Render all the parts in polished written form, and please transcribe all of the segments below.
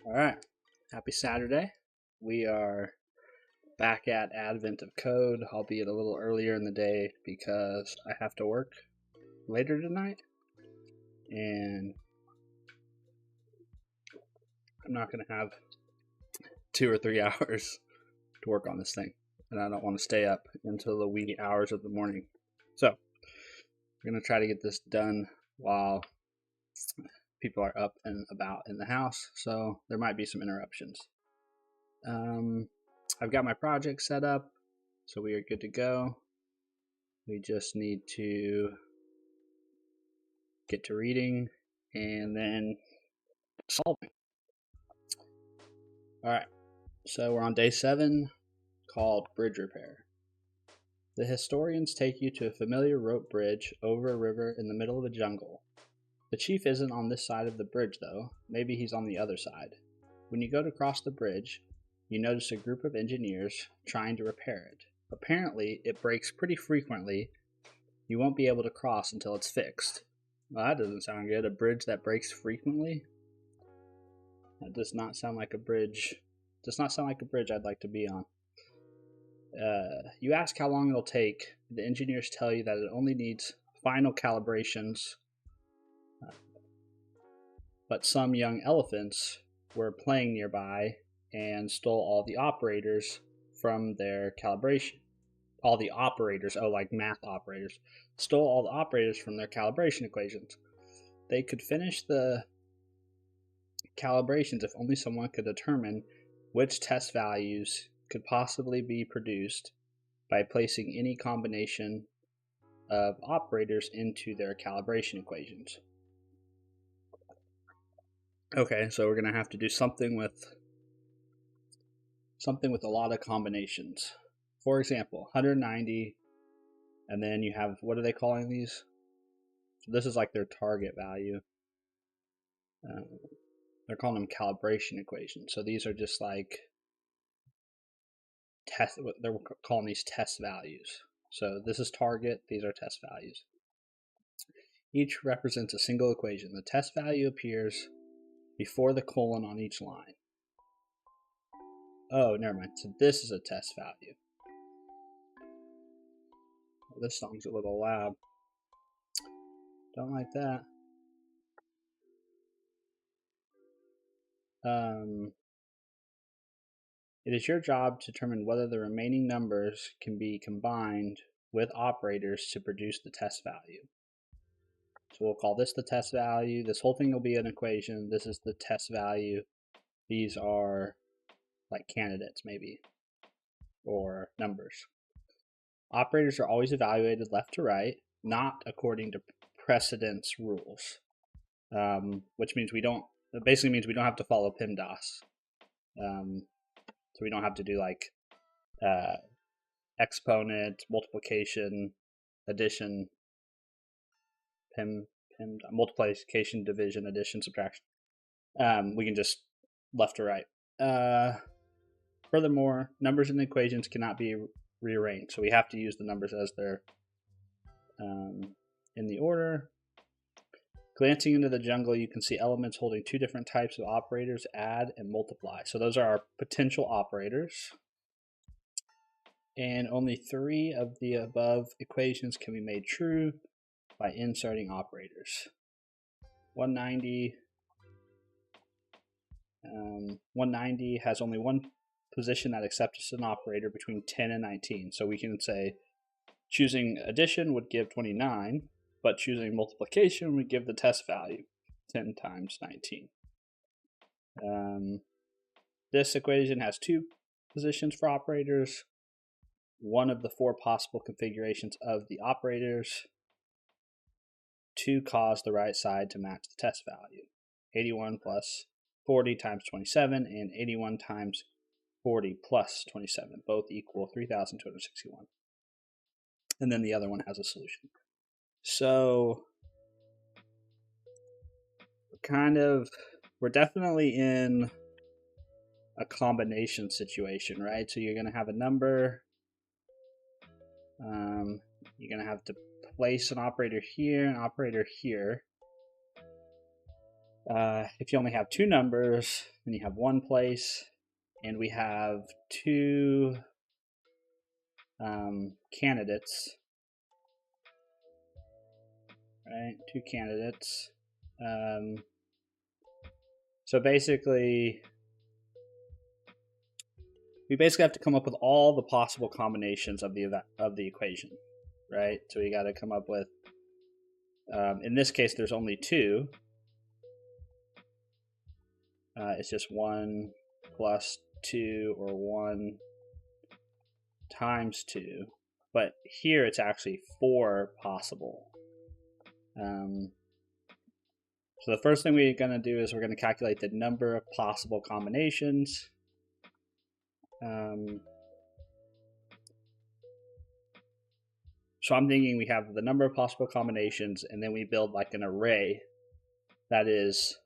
All right. Happy Saturday. We are back at Advent of Code, albeit a little earlier in the day because I have to work later tonight. And I'm not going to have 2 or 3 hours to work on this thing. And I don't want to stay up until the wee hours of the morning. So we're going to try to get this done while people are up and about in the house. So there might be some interruptions. I've got my project set up, so we are good to go. We just need to get to reading and then solving. Alright, so we're on day 7, called Bridge Repair. The historians take you to a familiar rope bridge over a river in the middle of a jungle. The chief isn't on this side of the bridge, though. Maybe he's on the other side. When you go to cross the bridge, you notice a group of engineers trying to repair it. Apparently, it breaks pretty frequently. You won't be able to cross until it's fixed. Well, that doesn't sound good. A bridge that breaks frequently? That does not sound like a bridge. Does not sound like a bridge I'd like to be on. You ask how long it'll take. The engineers tell you that it only needs final calibrations. But some young elephants were playing nearby and stole all the operators from their calibration. All the operators, like math operators, stole all the operators from their calibration equations. They could finish the calibrations if only someone could determine which test values could possibly be produced by placing any combination of operators into their calibration equations. Okay, so we're going to have to do something with a lot of combinations. For example, 190, and then you have, what are they calling these? So this is like their target value. They're calling them calibration equations. So these are just like they're calling these test values. So this is target, these are test values. Each represents a single equation. The test value appears before the colon on each line. Oh, never mind. So this is a test value. Oh, this song's a little loud. Don't like that. It is your job to determine whether the remaining numbers can be combined with operators to produce the test value. So we'll call this the test value. This whole thing will be an equation. This is the test value. These are like candidates maybe, or numbers. Operators are always evaluated left to right, not according to precedence rules, which means it basically means we don't have to follow PEMDAS. So we don't have to do like exponent, multiplication, addition, multiplication, division, addition, subtraction. We can just left to right. Furthermore, numbers in the equations cannot be rearranged, so we have to use the numbers as they're in the order. Glancing into the jungle, you can see elements holding 2 different types of operators, add and multiply. So those are our potential operators. And only 3 of the above equations can be made true by inserting operators. 190 has only one position that accepts an operator between 10 and 19. So we can say choosing addition would give 29, but choosing multiplication would give the test value 10 times 19. This equation has 2 positions for operators, one of the 4 possible configurations of the operators to cause the right side to match the test value. 81 plus 40 times 27 and 81 times 40 plus 27, both equal 3,261. And then the other one has a solution. So we're definitely in a combination situation, right? So you're going to have a number. You're going to have to place an operator here, an operator here. If you only have two numbers, then you have one place, and we have two candidates, right? Two candidates. So basically, we basically have to come up with all the possible combinations of the equation, right? So we got to come up with. In this case, there's only two. It's just 1 plus 2 or 1 times 2. But here it's actually 4 possible. So the first thing we're going to do is we're going to calculate the number of possible combinations. So I'm thinking we have the number of possible combinations, and then we build like an array that is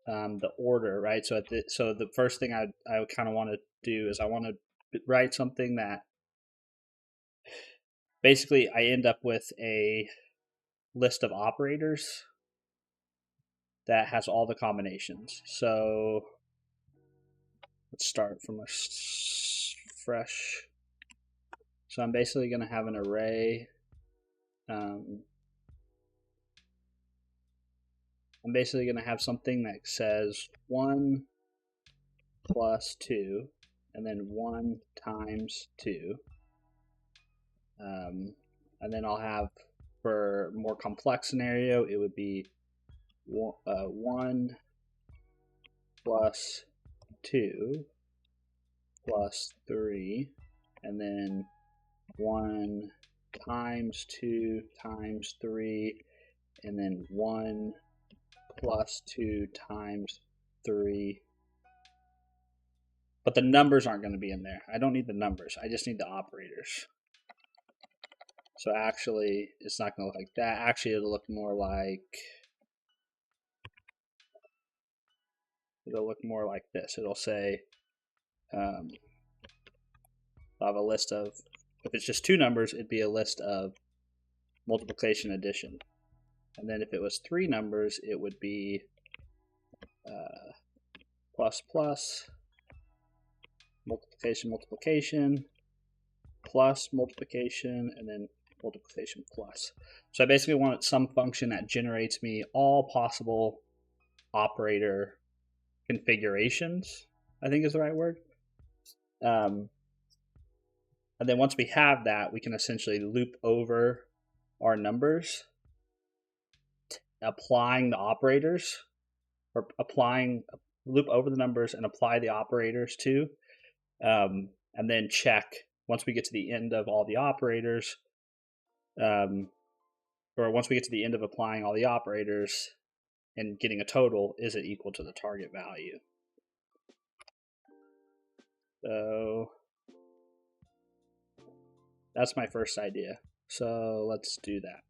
the order, right? So the first thing I kind of want to do is I want to write something that basically I end up with a list of operators that has all the combinations. So let's start from a fresh. So I'm basically going to have an array. I'm basically going to have something that says 1 plus 2, and then 1 times 2. And then I'll have, for a more complex scenario, it would be 1 plus 2 plus 3, and then 1 times 2 times 3, and then 1 plus 2 times 3. But the numbers aren't going to be in there. I don't need the numbers. I just need the operators. So actually, it's not going to look like that. Actually, it'll look more like this. It'll say, I'll have a list of, if it's just two numbers, it'd be a list of multiplication, addition. And then if it was three numbers, it would be plus plus, multiplication, plus multiplication, and then multiplication plus. So I basically want some function that generates me all possible operator configurations, I think is the right word. And then once we have that, we can essentially loop over our numbers, applying the operators, or loop over the numbers and apply the operators too. And then check once we get to the end of all the operators, or once we get to the end of applying all the operators and getting a total, is it equal to the target value? So that's my first idea. So let's do that.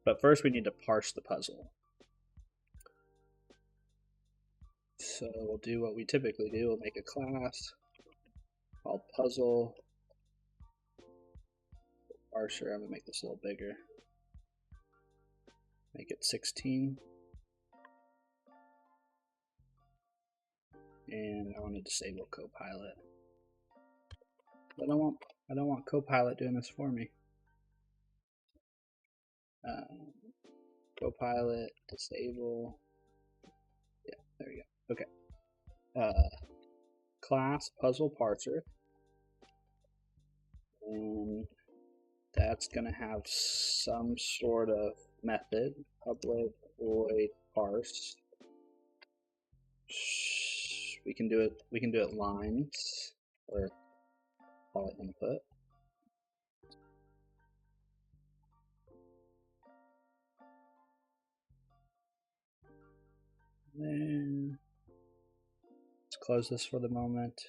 But first we need to parse the puzzle. So we'll do what we typically do. We'll make a class called puzzle parser. I'm going to make this a little bigger. Make it 16. And I want to disable Copilot. But I don't want Copilot doing this for me. Copilot, disable. Yeah, there we go. Okay. Class puzzle parser. And that's going to have some sort of method. Public void parse. We can do it lines, or call it input. Then let's close this for the moment.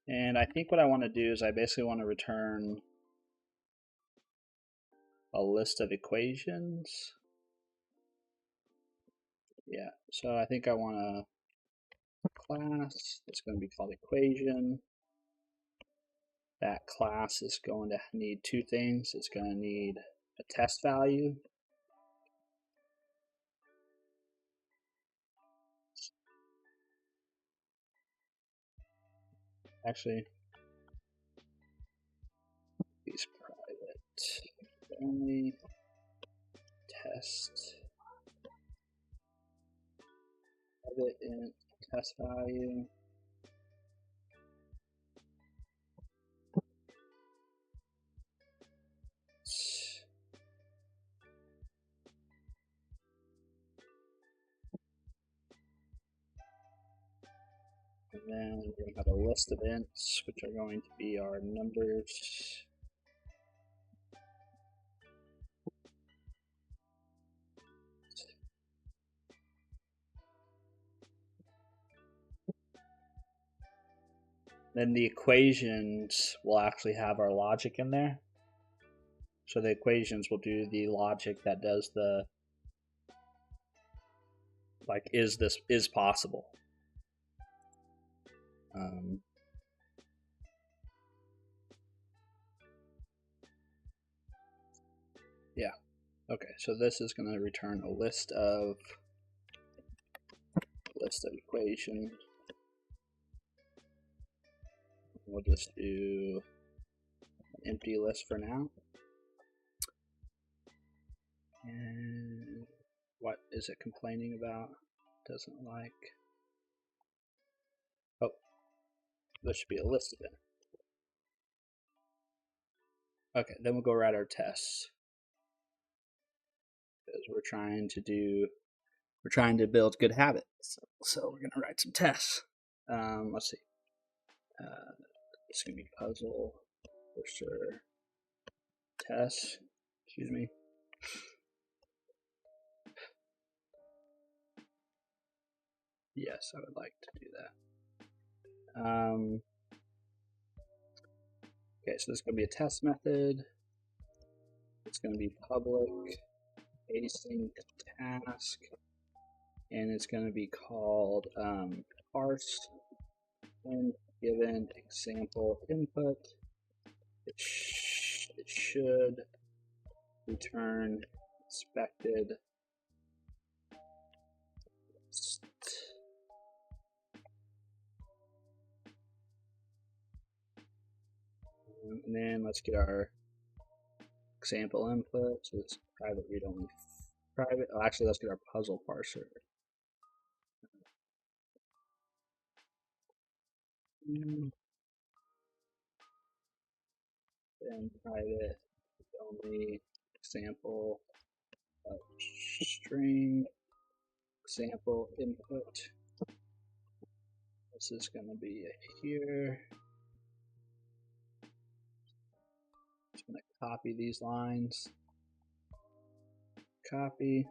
And I think what I want to do is I basically want to return a list of equations. Yeah, so I think I want a class that's going to be called equation. That class is going to need two things. It's going to need a test value, Actually, these private only test private int test value. And then we're going to have a list of ints, which are going to be our numbers. Then the equations will actually have our logic in there. So the equations will do the logic that does the, like, is possible? Yeah. Okay, so this is going to return a list of equations. We'll just do an empty list for now. And what is it complaining about? Doesn't like. Oh, there should be a list of it. Okay, then we'll go write our tests. Because we're trying to build good habits. So we're gonna write some tests. Let's see. It's gonna be puzzle for sure. Test. Excuse me. Yes, I would like to do that. Okay, so this is going to be a test method. It's going to be public async task, and it's going to be called parse when given example input. It should return expected and then let's get our example input. So it's private read only private. Oh, actually, let's get our puzzle parser. Then private only example of string example input. This is going to be here. Just going to copy these lines. Copy.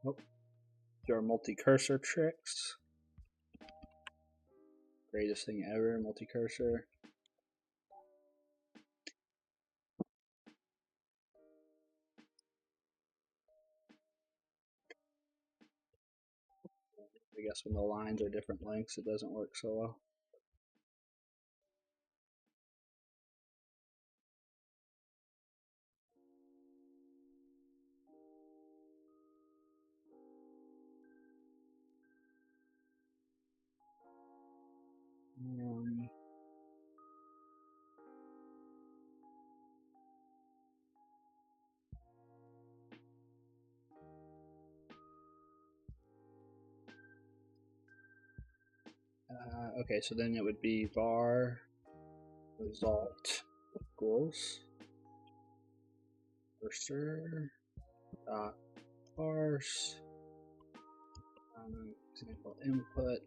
Oh, there are multi-cursor tricks. Greatest thing ever, multi-cursor. I guess when the lines are different lengths, it doesn't work so well. Okay, so then it would be var result equals cursor dot parse example input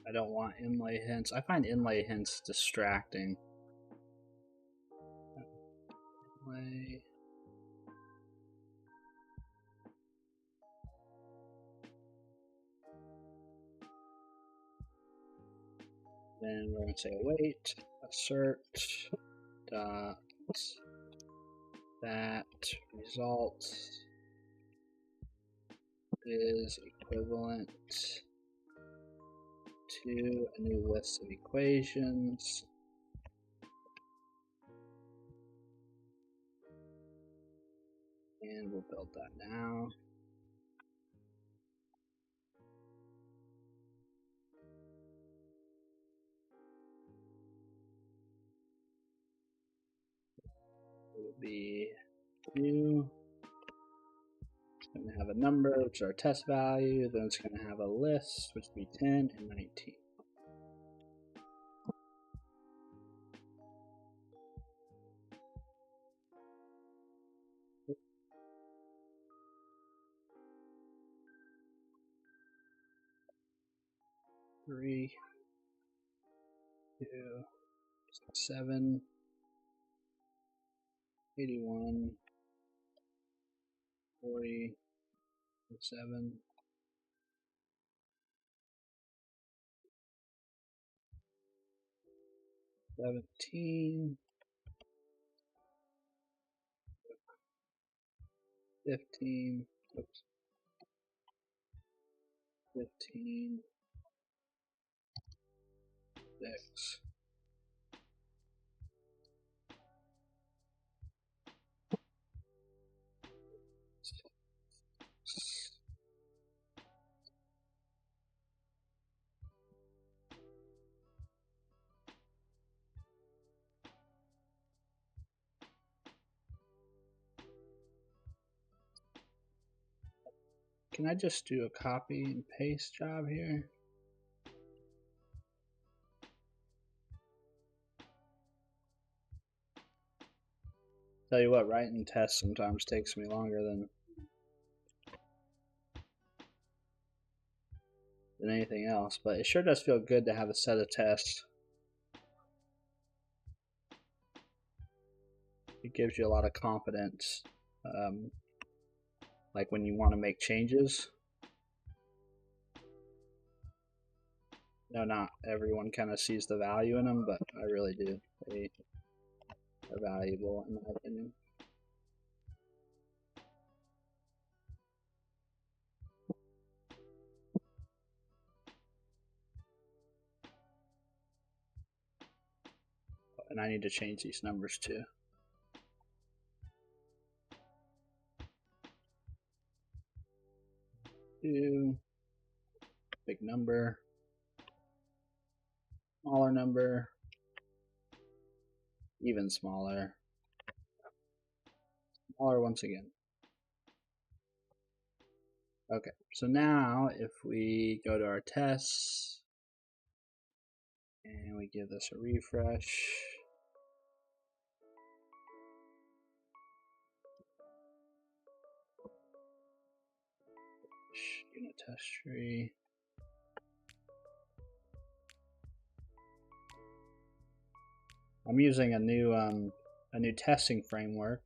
I don't want inlay hints. I find inlay hints distracting. Inlay. Then we're going to say await assert dot that result is equivalent to a new list of equations. And we'll build that now. It would be new. It's going to have a number, which is our test value. Then it's going to have a list, which would be 10 and 19. Three, 2, 7, 81, 40, 7, 17, 15, oops, 15, 6. Can I just do a copy and paste job here? Tell you what, writing tests sometimes takes me longer than anything else, but it sure does feel good to have a set of tests. It gives you a lot of confidence, like when you want to make changes. No, not everyone kind of sees the value in them, but I really do. They are valuable in my opinion. And I need to change these numbers too. Two, big number, smaller number, even smaller, smaller once again. Okay, so now if we go to our tests and we give this a refresh, unit test tree. I'm using a new testing framework,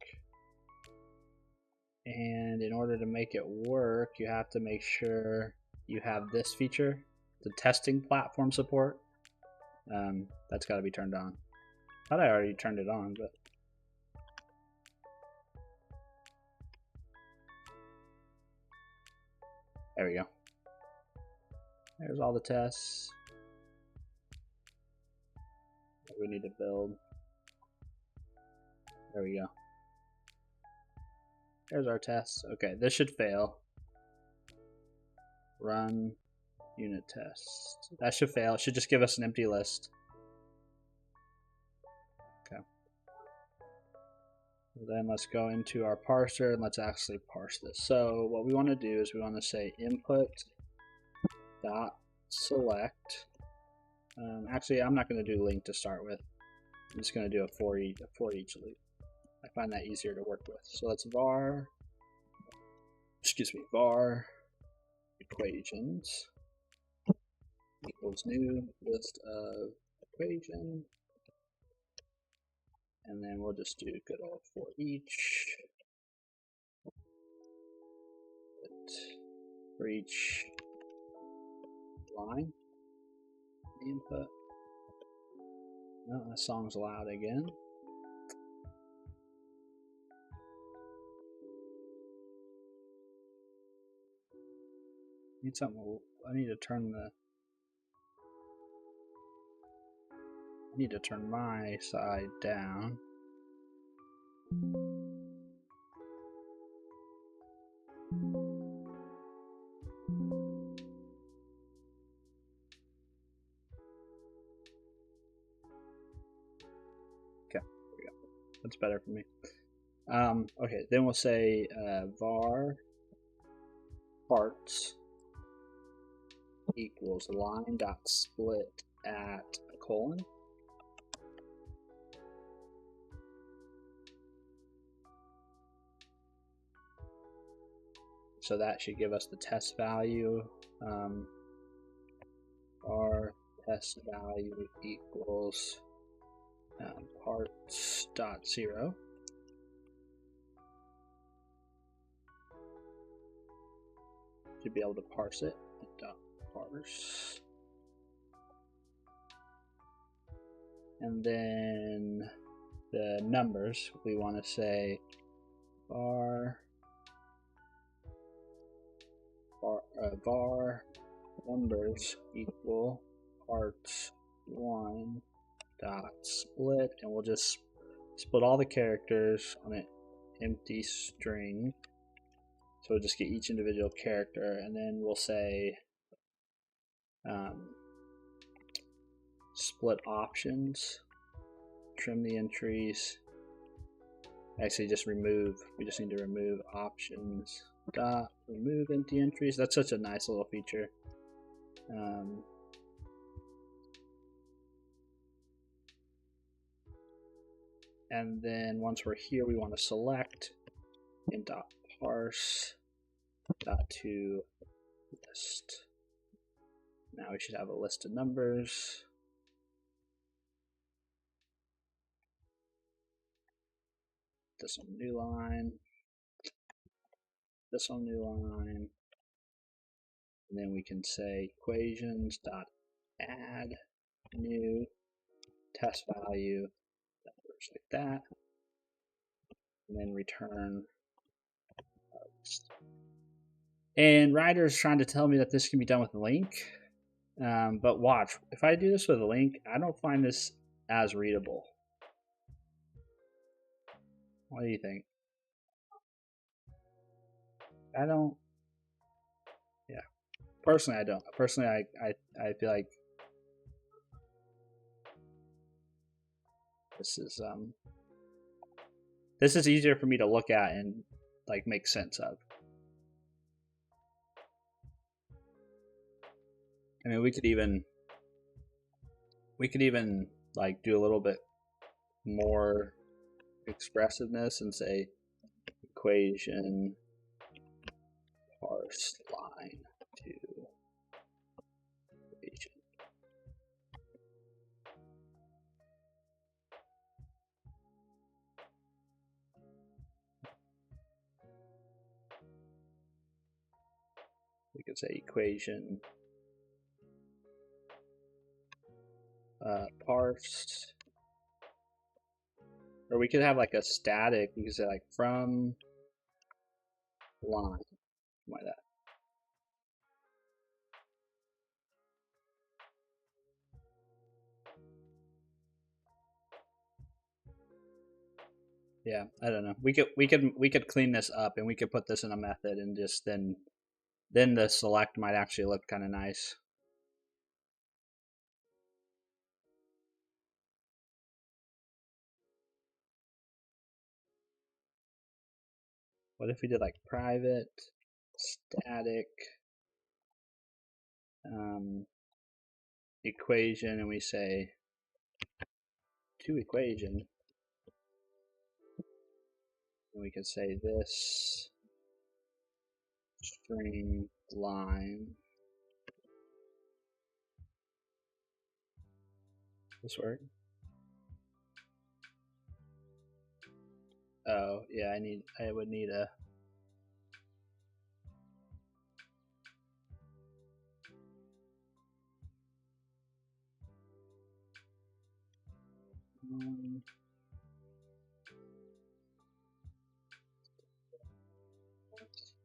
and in order to make it work, you have to make sure you have this feature, the testing platform support. That's got to be turned on. I thought I already turned it on, but there we go. There's all the tests that we need to build. There we go. There's our tests. Okay, this should fail. Run unit test. That should fail. It should just give us an empty list. Okay. Then let's go into our parser and let's actually parse this. So what we want to do is we want to say input dot select. Actually, I'm not going to do link to start with. I'm just going to do a for each loop. I find that easier to work with. So let's var equations equals new list of equation, and then we'll just do good old for each line input. No, that song's loud again. Need something. I need to turn my side down. That's better for me. Okay, then we'll say var parts equals line dot split at a colon. So that should give us the test value. Our test value equals parts dot 0. Should be able to parse it. Dot parse. And then the numbers, we want to say var numbers equal parts 1 dot split, and we'll just split all the characters on an empty string. So we'll just get each individual character, and then we'll say split options, trim the entries. Actually, just remove. We just need to remove options. Dot remove empty entries. That's such a nice little feature. And then once we're here, we want to select in dot parse dot to list. Now we should have a list of numbers. This one new line. This one new line. And then we can say equations dot add new test value, numbers like that, and then return list. And Ryder's trying to tell me that this can be done with a link, but watch, if I do this with a link, I don't find this as readable. What do you think? I don't. Yeah, personally, I don't. Personally, I feel like this is easier for me to look at and like make sense of. I mean, we could even like do a little bit more expressiveness and say equation parse line to equation. We could say equation parse, or we could have like a static. We could say like from line, like that. Yeah, I don't know. We could clean this up, and we could put this in a method, and just then the select might actually look kind of nice. What if we did like private static equation, and we say to equation, and we could say this string line. This work? Oh yeah, I would need a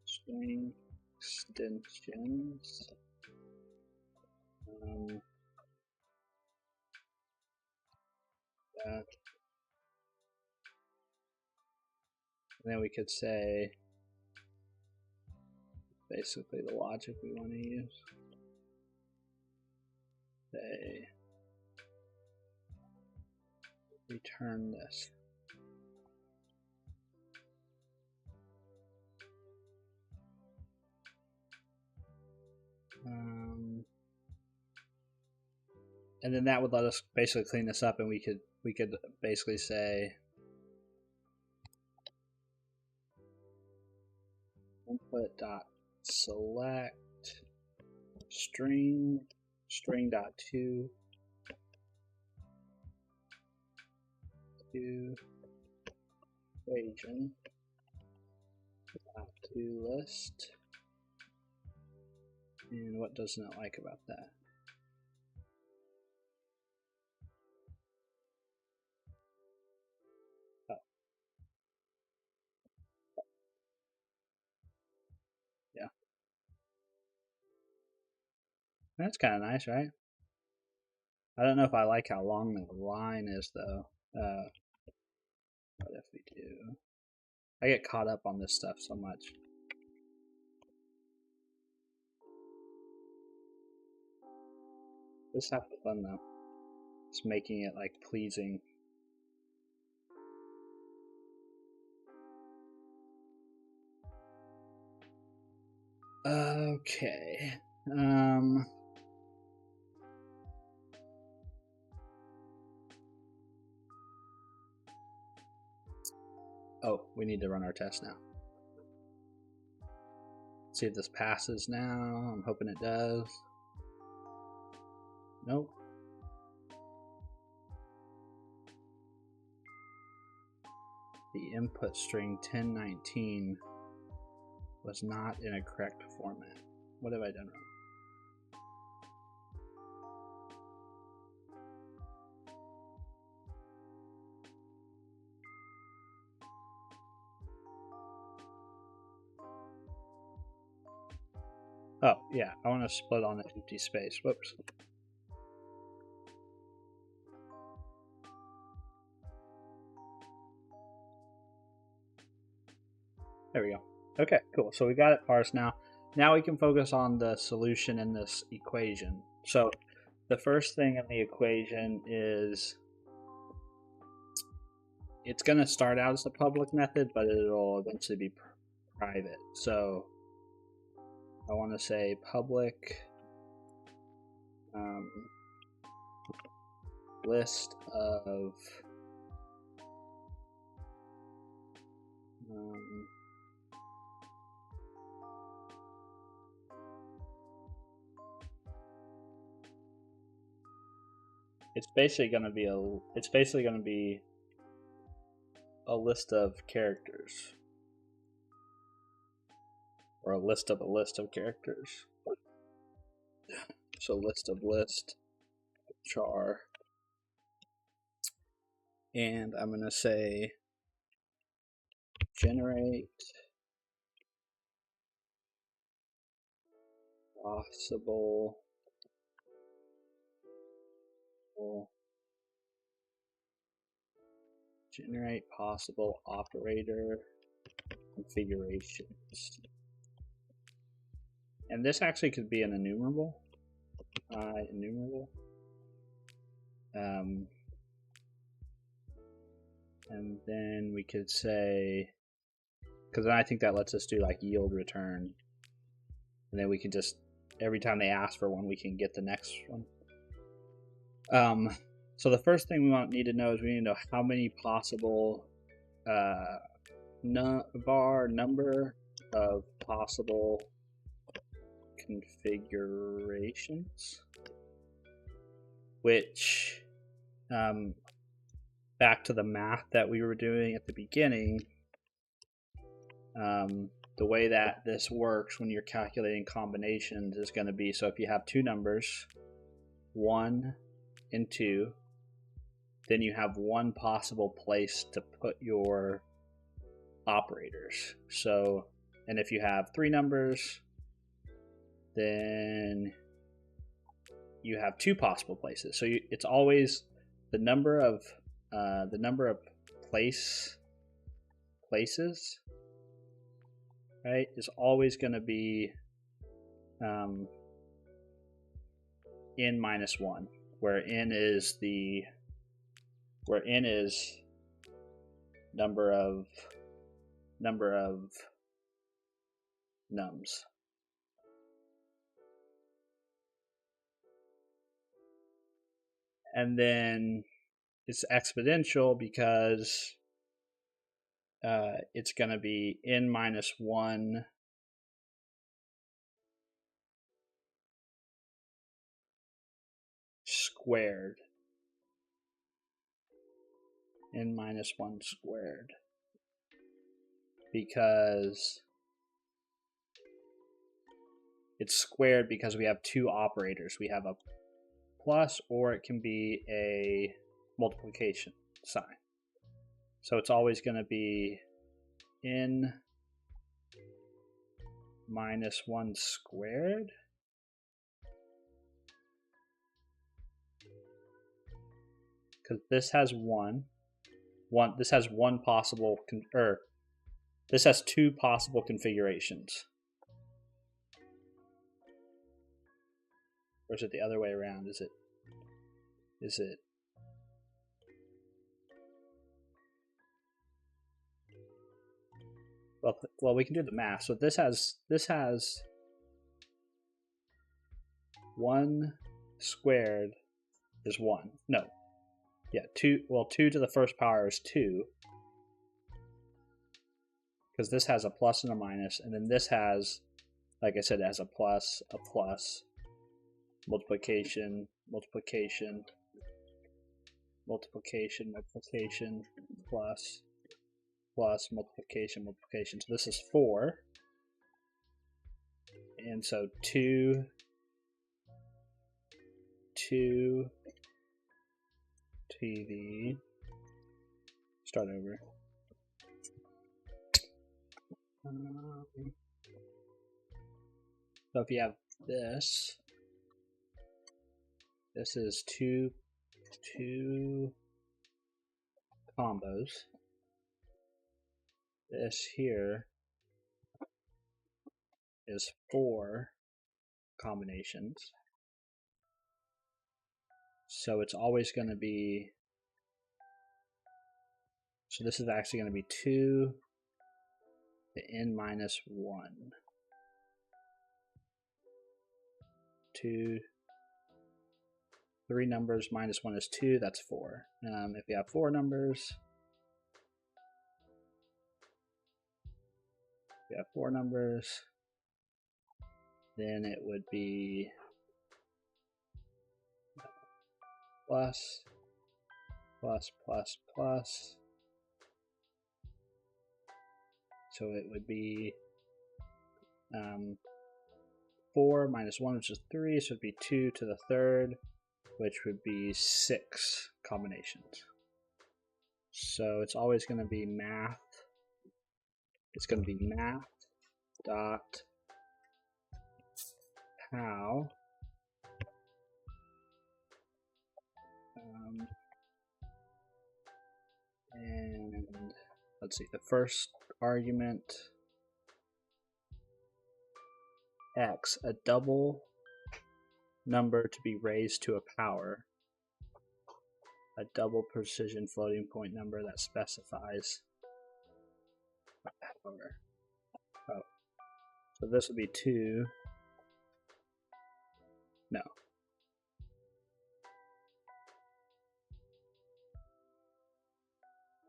string extensions. That. And then we could say basically the logic we want to use. Say return this. And then that would let us basically clean this up, and we could basically say input dot select string dot to equation dot to list. And what doesn't it like about that? Oh. Yeah. That's kind of nice, right? I don't know if I like how long the line is, though. What if we do? I get caught up on this stuff so much. This is half the fun, though. It's making it like pleasing. Okay. Oh, we need to run our test now. See if this passes now. I'm hoping it does. Nope. The input string 1019 was not in a correct format. What have I done wrong? Oh, yeah, I want to split on the empty space. Whoops. There we go. Okay, cool. So we got it parsed now. Now we can focus on the solution in this equation. So the first thing in the equation is it's going to start out as a public method, but it'll eventually be private. So I want to say public list of it's basically going to be a list of characters, or a list of characters. So list of list char, and I'm going to say generate possible operator configurations. And this actually could be an enumerable. And then we could say, because then I think that lets us do like yield return, and then we can just, every time they ask for one, we can get the next one. So the first thing we need to know is we need to know how many possible number of possible configurations, which back to the math that we were doing at the beginning, the way that this works when you're calculating combinations is going to be, so if you have two numbers, 1 and 2, then you have one possible place to put your operators. So, and if you have three numbers, then you have two possible places. So it's always the number of places, right, is always going to be n minus 1, where n is number of nums. And then it's exponential because it's going to be n minus 1 squared. N minus 1 squared. Because it's squared because we have two operators. We have a plus, or it can be a multiplication sign. So it's always going to be n minus 1 squared. Because this has this has one possible, this has two possible configurations. Or is it the other way around? Is it? Well, we can do the math. So this has 1 squared is 1. No. Yeah, 2. Well, 2 to the first power is 2. Because this has a plus and a minus, and then this has, like I said, it has a plus, multiplication, multiplication, multiplication, multiplication, plus, multiplication, multiplication. So this is 4. And so 2 to the, start over. So if you have this is two combos. This here is 4 combinations. So it's always going to be, so this is actually going to be 2 to n minus 1. 3 numbers minus 1 is 2, that's 4. If you have 4 numbers, then it would be plus, plus, plus, plus. So it would be 4 minus 1, which is 3, so it would be 2 to the third, which would be 6 combinations. So it's always going to be math. It's going to be math dot how and let's see, the first argument x, a double number to be raised to a power, a double precision floating point number that specifies a power. Oh, so this would be 2. No.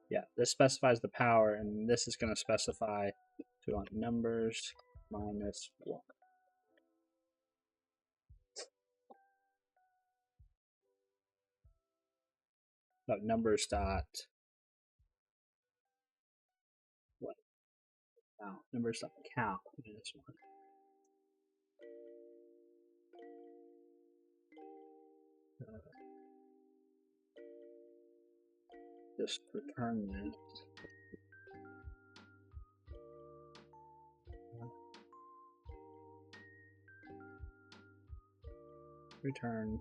Yeah, this specifies the power, and this is going to specify, so we want numbers minus 1. No, numbers dot what? Count. Numbers dot count minus 1. Just return this. Return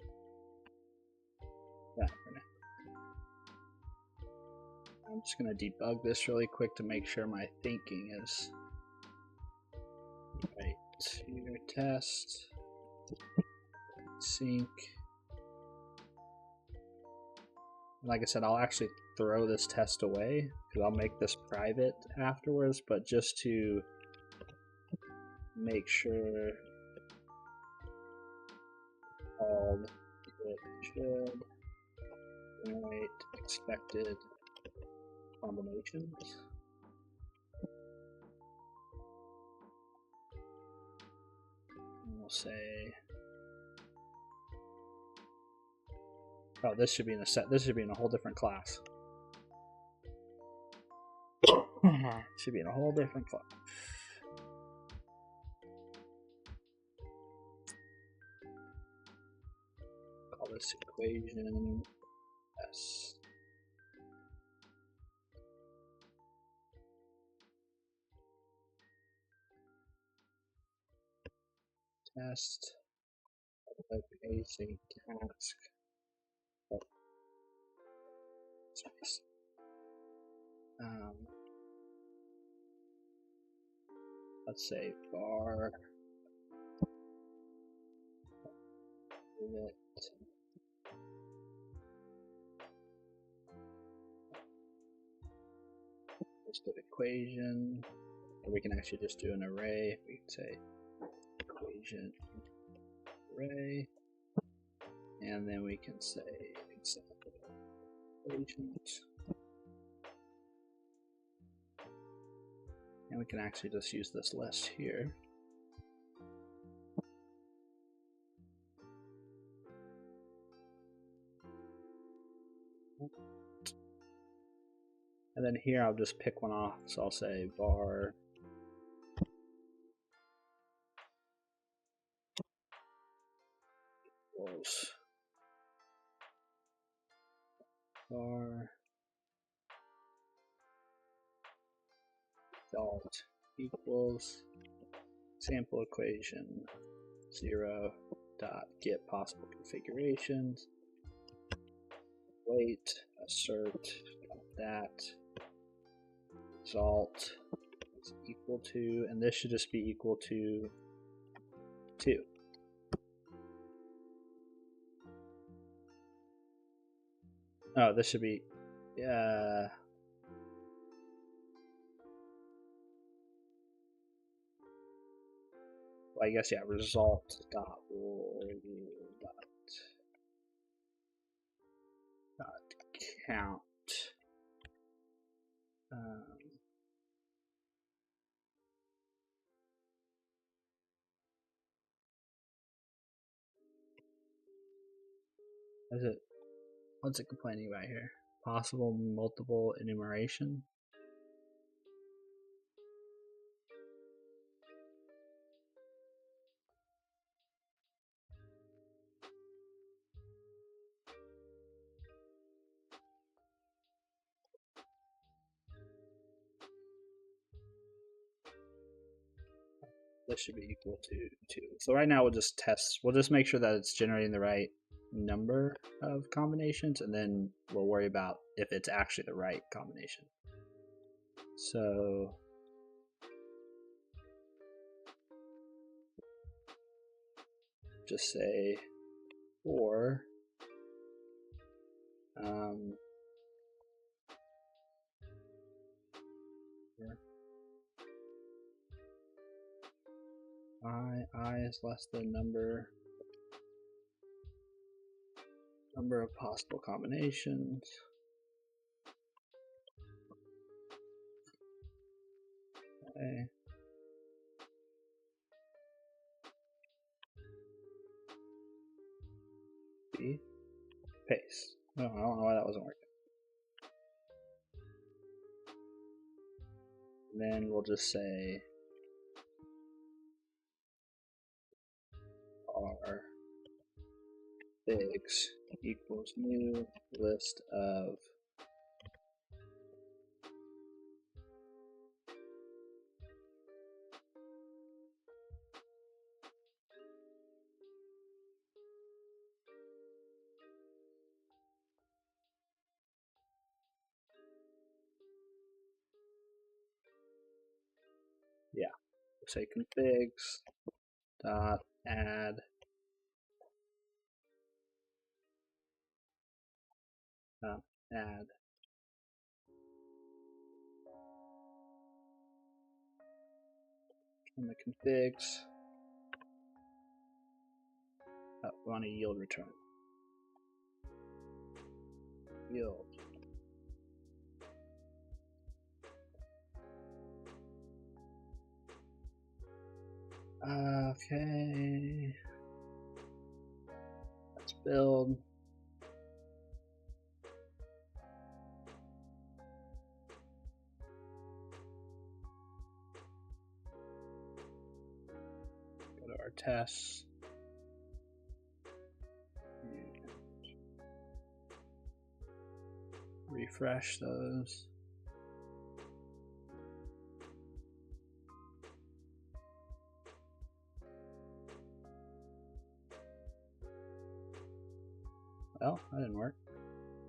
that for now. I'm just going to debug this really quick to make sure my thinking is right. Here, test, sync. Like I said, I'll actually throw this test away because I'll make this private afterwards, but just to make sure all it should generate expected combinations. And we'll say, oh, this should be in a set. This should be in a whole different class. Should be in a whole different class. Call this equation S. Test of async task. Oh. Space. Let's say var limit list of equation, or we can actually just do an array. We can say equation array, and then we can say example equations, and we can actually just use this list here. And then here I'll just pick one off, so I'll say var equals var result equals sample equation 0 dot get possible configurations, wait, assert that result is equal to, and this should just be equal to 2. Oh, this should be, well, I guess, yeah, result dot count. What's it complaining about here? Possible multiple enumeration. This should be equal to 2. So right now we'll just test, we'll just make sure that it's generating the right number of combinations, and then we'll worry about if it's actually the right combination. So just say for I is less than number of possible combinations. Okay. B. Paste. No, I don't know why that wasn't working. And then we'll just say R figs equals new list of say configs dot add and the configs. We want a yield return. Yield. Okay. Let's build. Go to our tests. And refresh those. Well, that didn't work.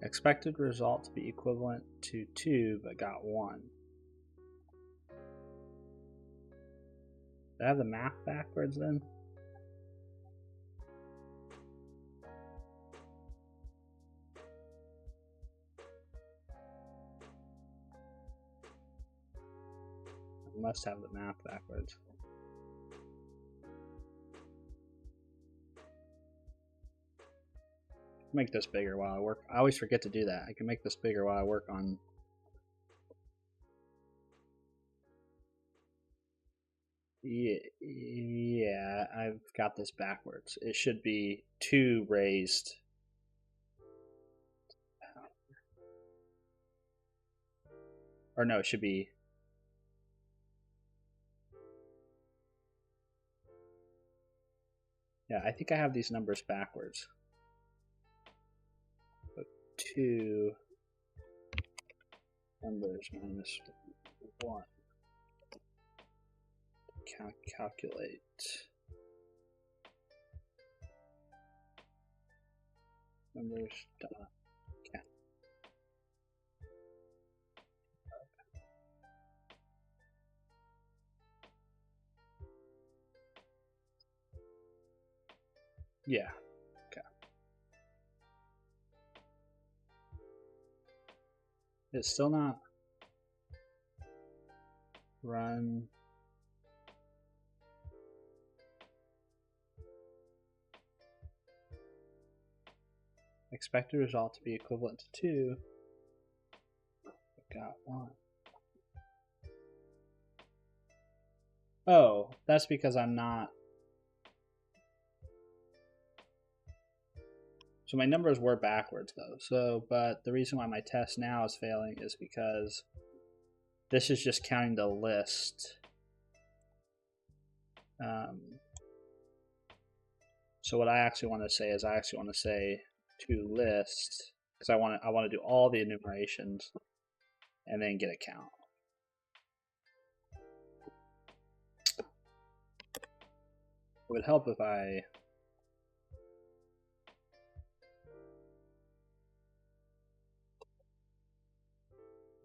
Expected result to be equivalent to 2, but got 1. Did I have the math backwards then? I must have the math backwards. Make this bigger while I work. I always forget to do that. I can make this bigger while I work on. Yeah, I've got this backwards. It should be 2 raised. Or no, it should be. Yeah, I think I have these numbers backwards. 2 numbers minus 1. Calculate. Numbers dot count. Yeah. Okay. It's still not run. Expected result to be equivalent to 2. Got 1. Oh, that's because I'm not. So my numbers were backwards though. So, but the reason why my test now is failing is because this is just counting the list. So what I actually want to say is to list, because I want to do all the enumerations and then get a count. It would help if I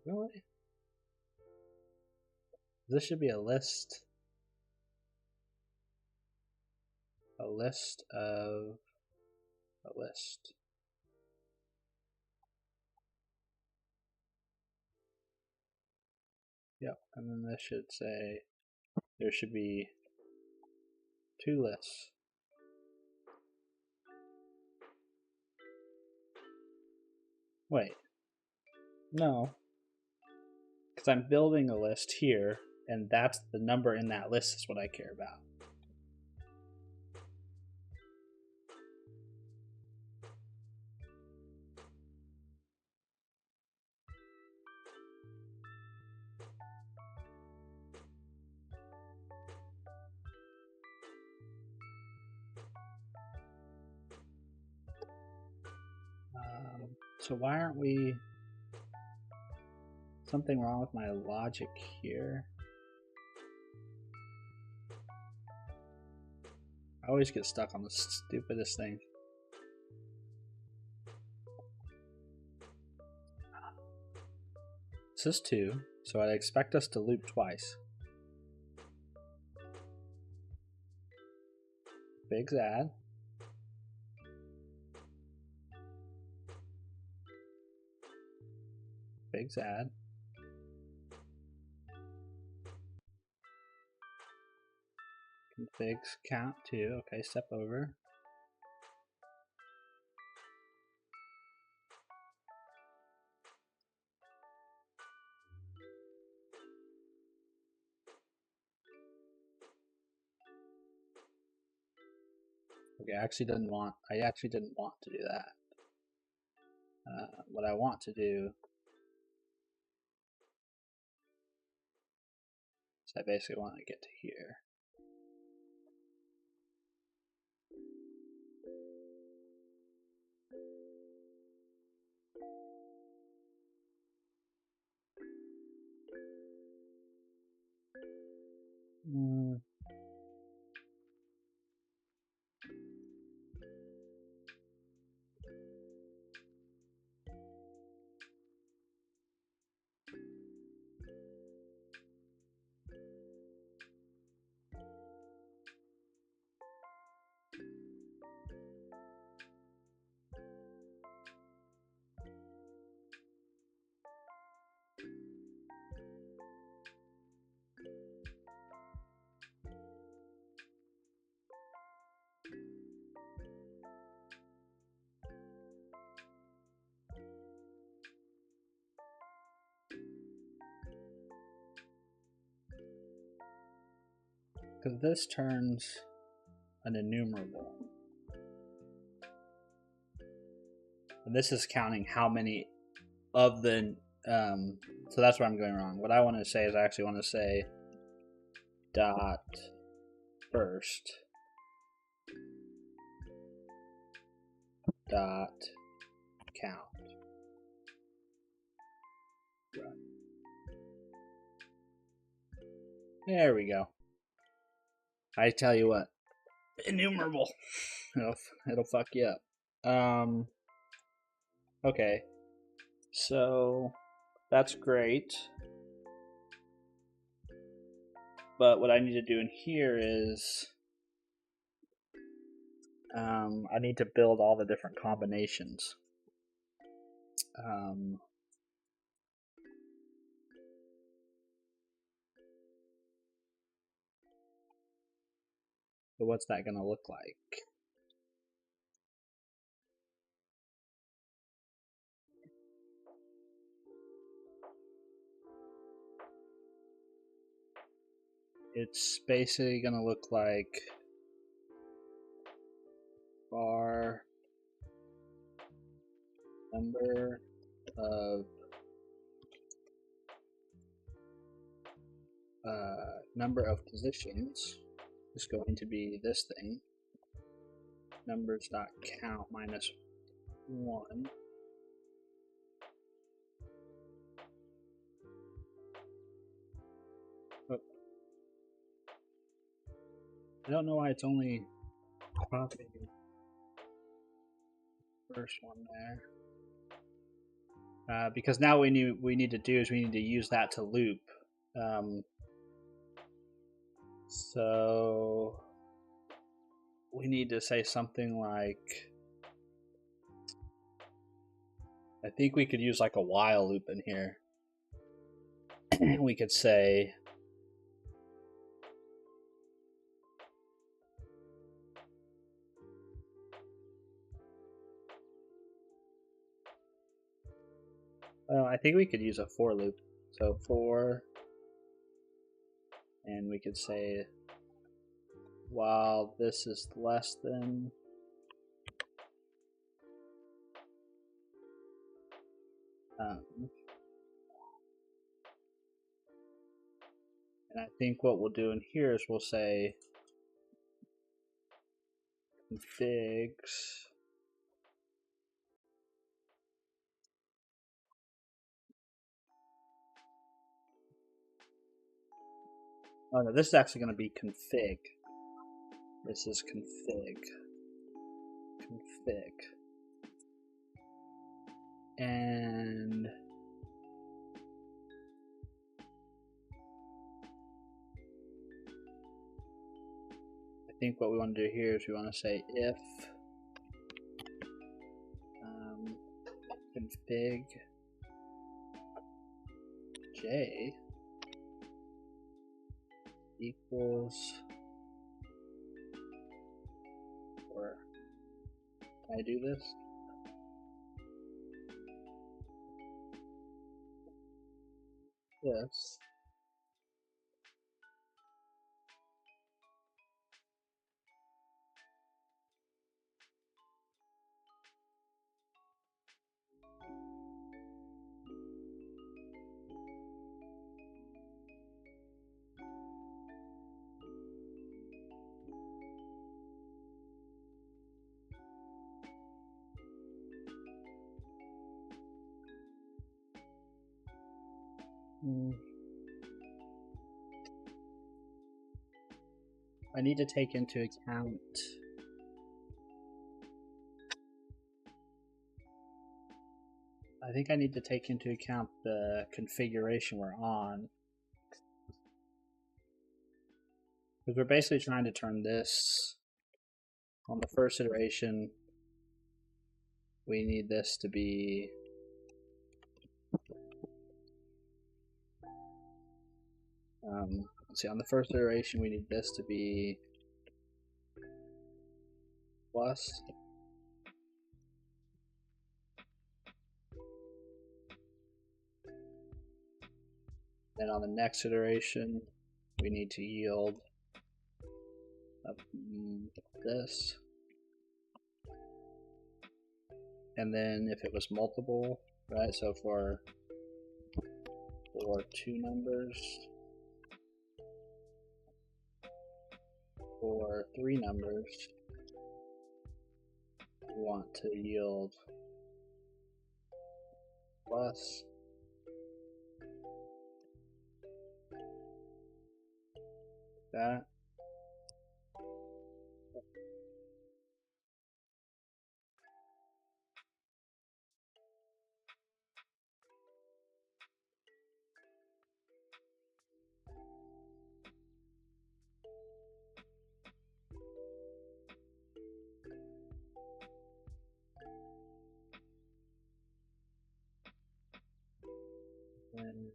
really. This should be a list. A list of a list. Yep, and then this should say there should be 2 lists. Wait, no, because I'm building a list here, and that's the number in that list is what I care about. So why aren't we... Something wrong with my logic here? I always get stuck on the stupidest thing. This is 2, so I'd expect us to loop twice. Bigs add. Bigs add. Configs count 2. Okay, step over. Okay, I actually didn't want to do that. What I want to do is I basically want to get to here. Because this turns an enumerable. And this is counting how many of the, so that's where I'm going wrong. What I want to say is I actually want to say dot first dot count. Right. There we go. I tell you what, enumerable. It'll fuck you up. Okay, so that's great. But what I need to do in here is I need to build all the different combinations. So what's that going to look like? It's basically going to look like bar number of positions is going to be this thing, numbers dot count minus 1. Oh. I don't know why it's only copying the first one there. Because now we need to do is we need to use that to loop. So we need to say something like, I think we could use like a while loop in here. We could say I think we could use a for loop. So for, and we could say while this is less than and I think what we'll do in here is we'll say configs oh no, this is actually going to be config. This is config. And I think what we want to do here is we want to say if config j equals, or can I do this? This. I need to take into account I think I need to take into account the configuration we're on. Because we're basically trying to turn this on the first iteration. We need this to be let's see, on the first iteration we need this to be plus. Then on the next iteration we need to yield this. And then if it was multiple, right, so for 2 numbers, for 3 numbers, we want to yield plus. That. And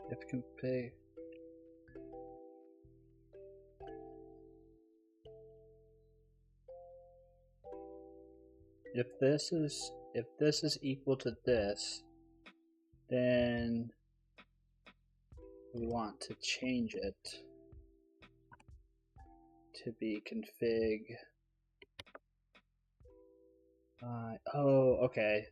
if config if this is equal to this, then we want to change it to be config. Oh, okay.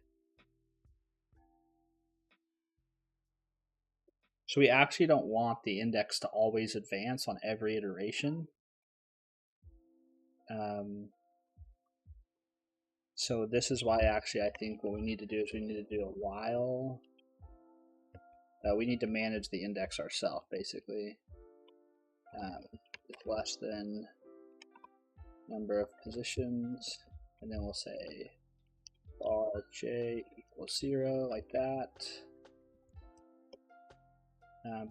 So we actually don't want the index to always advance on every iteration. So this is why actually I think what we need to do is we need to do a while. We need to manage the index ourselves, basically. It's less than number of positions, and then we'll say bar j equals 0, like that.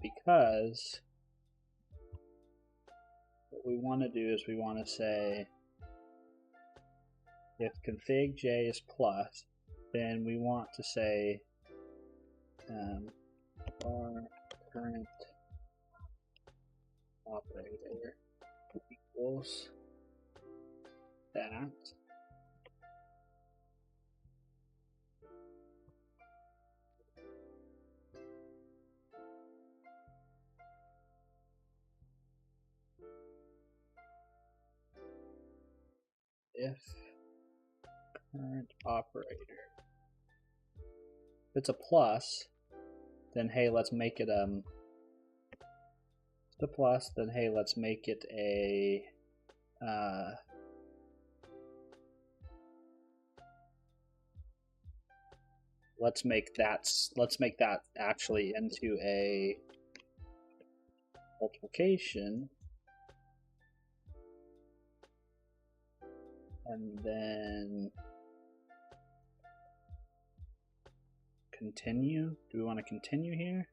Because what we want to do is we want to say if config j is plus, then we want to say bar current operator equals that. If current operator, if it's a plus, then hey, let's make it the plus, then hey, let's make it a let's make that actually into a multiplication, and then continue. Do we want to continue here?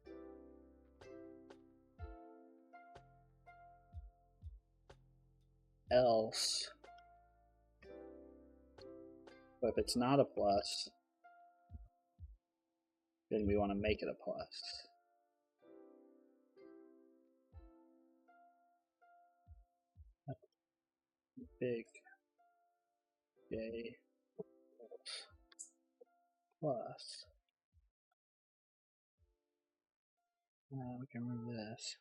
Else, but if it's not a plus, then we want to make it a plus. Big J plus. We can remove this.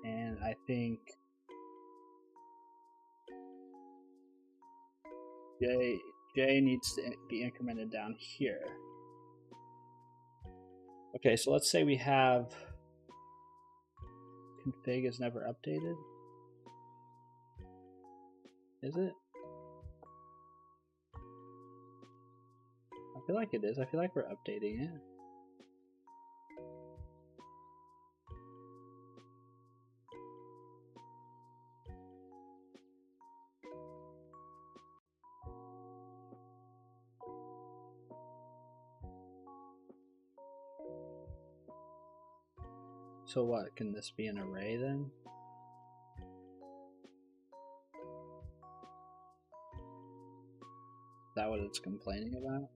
And I think J needs to be incremented down here. Okay, so let's say we have config is never updated. Is it? I feel like it is. I feel like we're updating it. So what, can this be an array then? Is that what it's complaining about?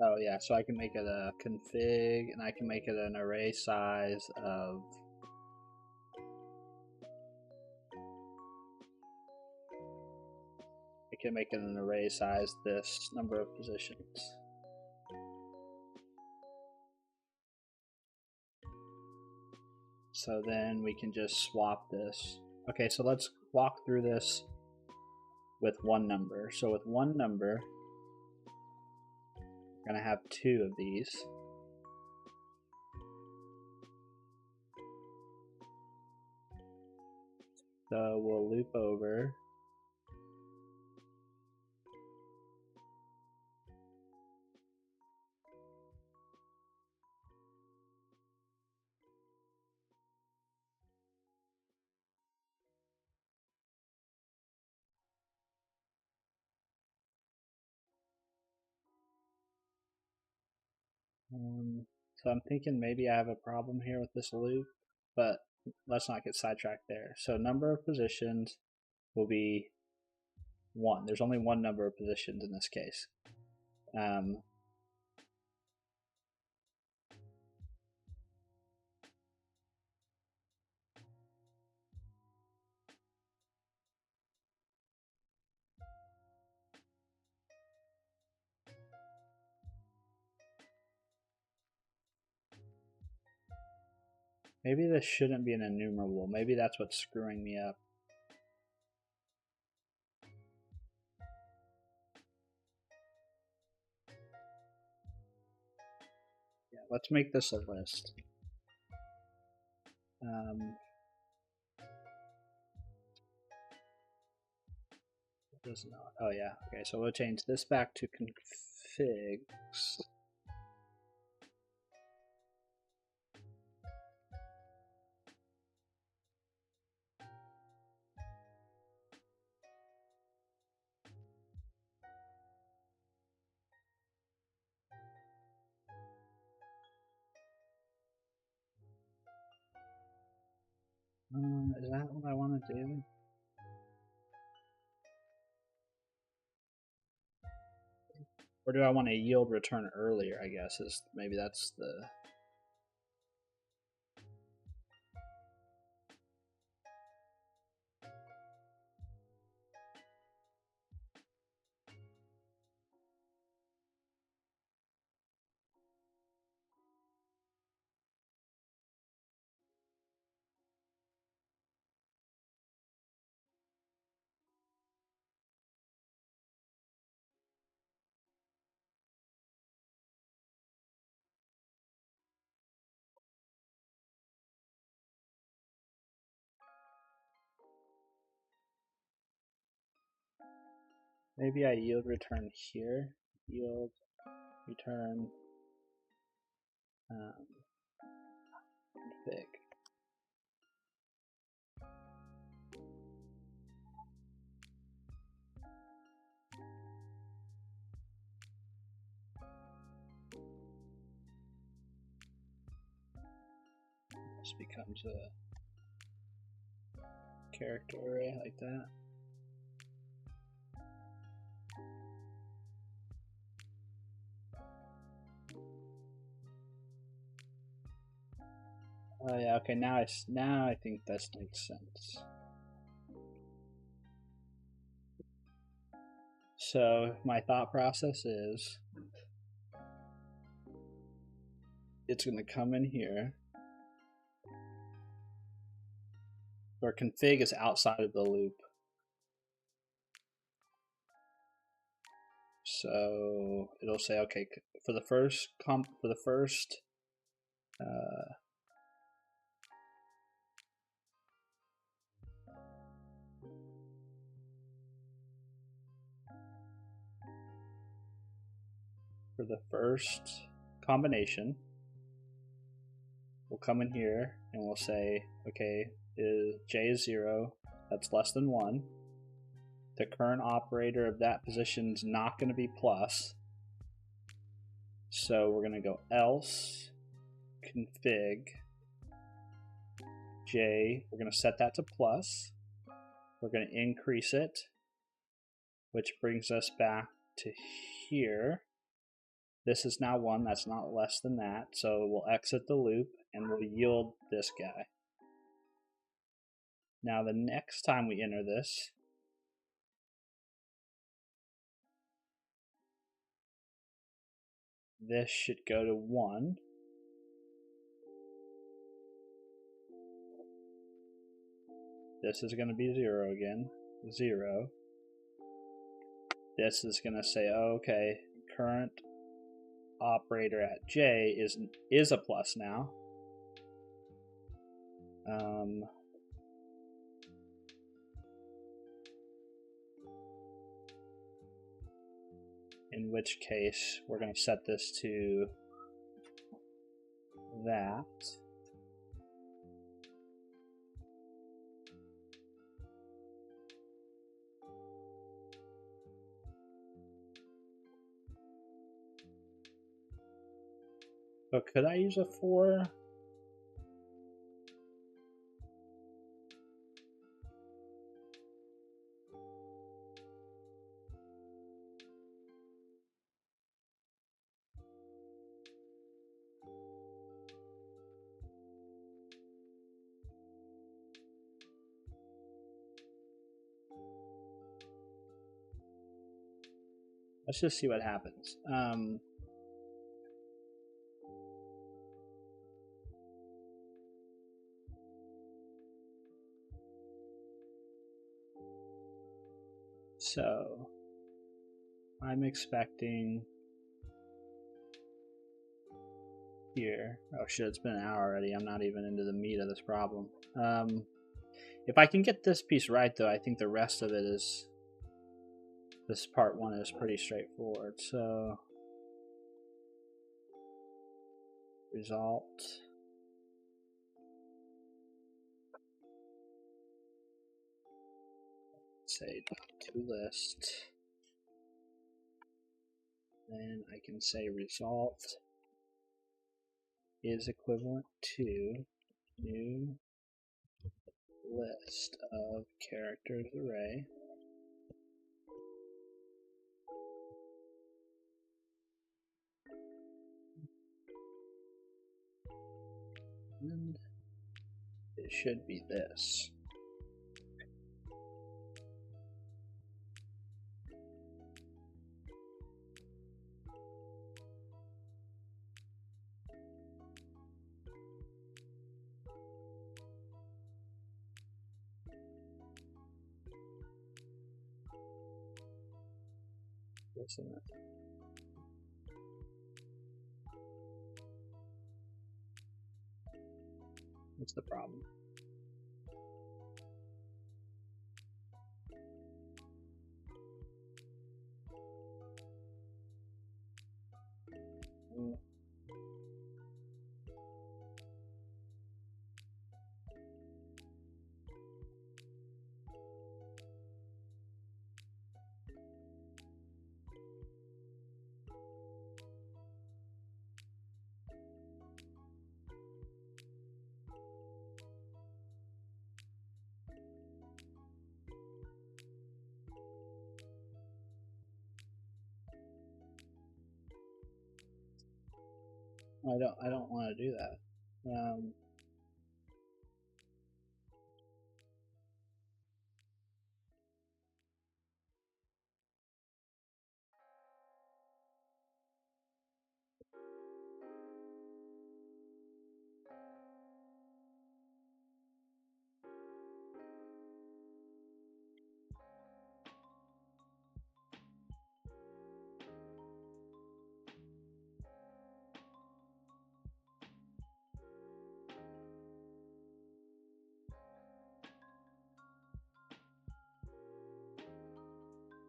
Oh yeah, so I can make it a config and I can make it an array size of I can make it an array size this number of positions. So then we can just swap this. Okay, so let's walk through this with one number. So with one number, we're going to have two of these. So we'll loop over. So I'm thinking maybe I have a problem here with this loop, but let's not get sidetracked there. So number of positions will be 1. There's only one number of positions in this case. Maybe this shouldn't be an enumerable. Maybe that's what's screwing me up. Yeah, let's make this a list. Does not. Oh yeah. Okay, so we'll change this back to configs. Is that what I want to do? Or do I want to yield return earlier, I guess, is maybe that's the... Maybe I yield return here. Yield return config. This becomes a character array like that. Oh yeah, okay, now I think this makes sense. So my thought process is it's going to come in here. or config is outside of the loop. So it'll say, okay, for the first combination, we'll come in here and we'll say, okay, J is 0, that's less than 1. The current operator of that position is not going to be plus. So we're going to go else config J. We're going to set that to plus. We're going to increase it, which brings us back to here. This is now 1, that's not less than that. So we'll exit the loop and we'll yield this guy. Now the next time we enter this, this should go to 1. This is going to be 0 again. 0. This is going to say, oh, okay, current operator at J is a plus now. In which case, we're going to set this to that. Oh, could I use a 4? Let's just see what happens. So I'm expecting here. Oh shit, it's been an hour already. I'm not even into the meat of this problem. If I can get this piece right, though, I think the rest of it is, this part 1 is pretty straightforward. So result, say toList, then I can say result is equivalent to new list of characters array. And it should be this. Isn't it? What's the problem? I don't want to do that.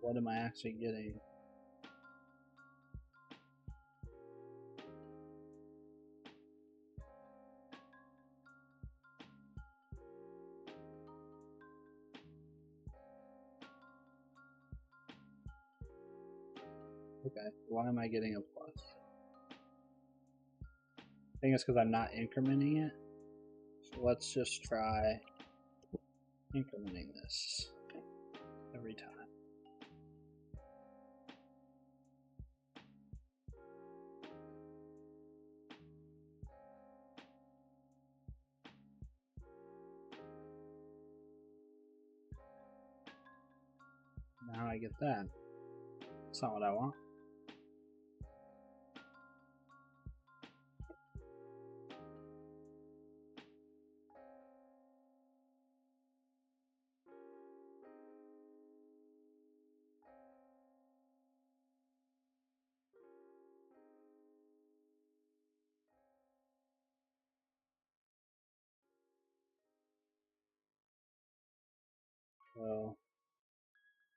what am I actually getting? Okay, why am I getting a plus? I think it's because I'm not incrementing it. So let's just try incrementing this every time. Now I get that. That's not what I want. So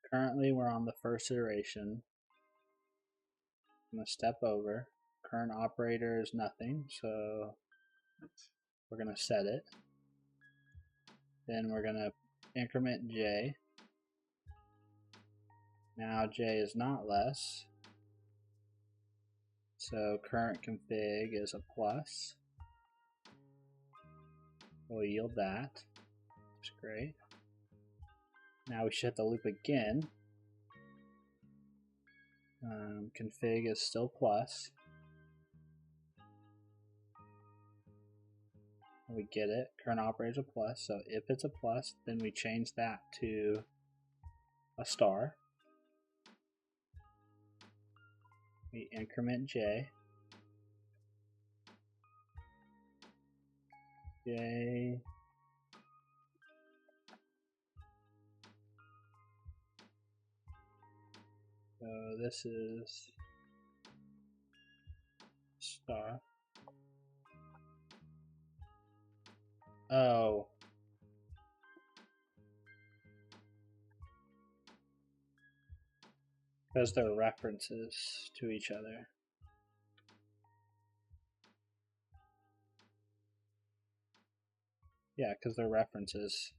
currently we're on the first iteration. I'm going to step over. Current operator is nothing, so we're going to set it. Then we're going to increment J. Now J is not less. So current config is a plus. We'll yield that. That's great. Now we should hit the loop again. Config is still plus. We get it. Current operator is a plus. So if it's a plus, then we change that to a star. We increment J. J. So this is star. Oh. Because they're references to each other. Yeah, because they're references.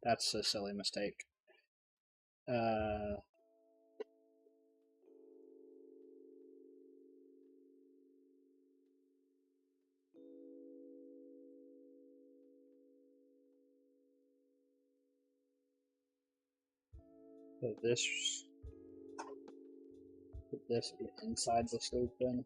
That's a silly mistake. So this would this be inside this loop then?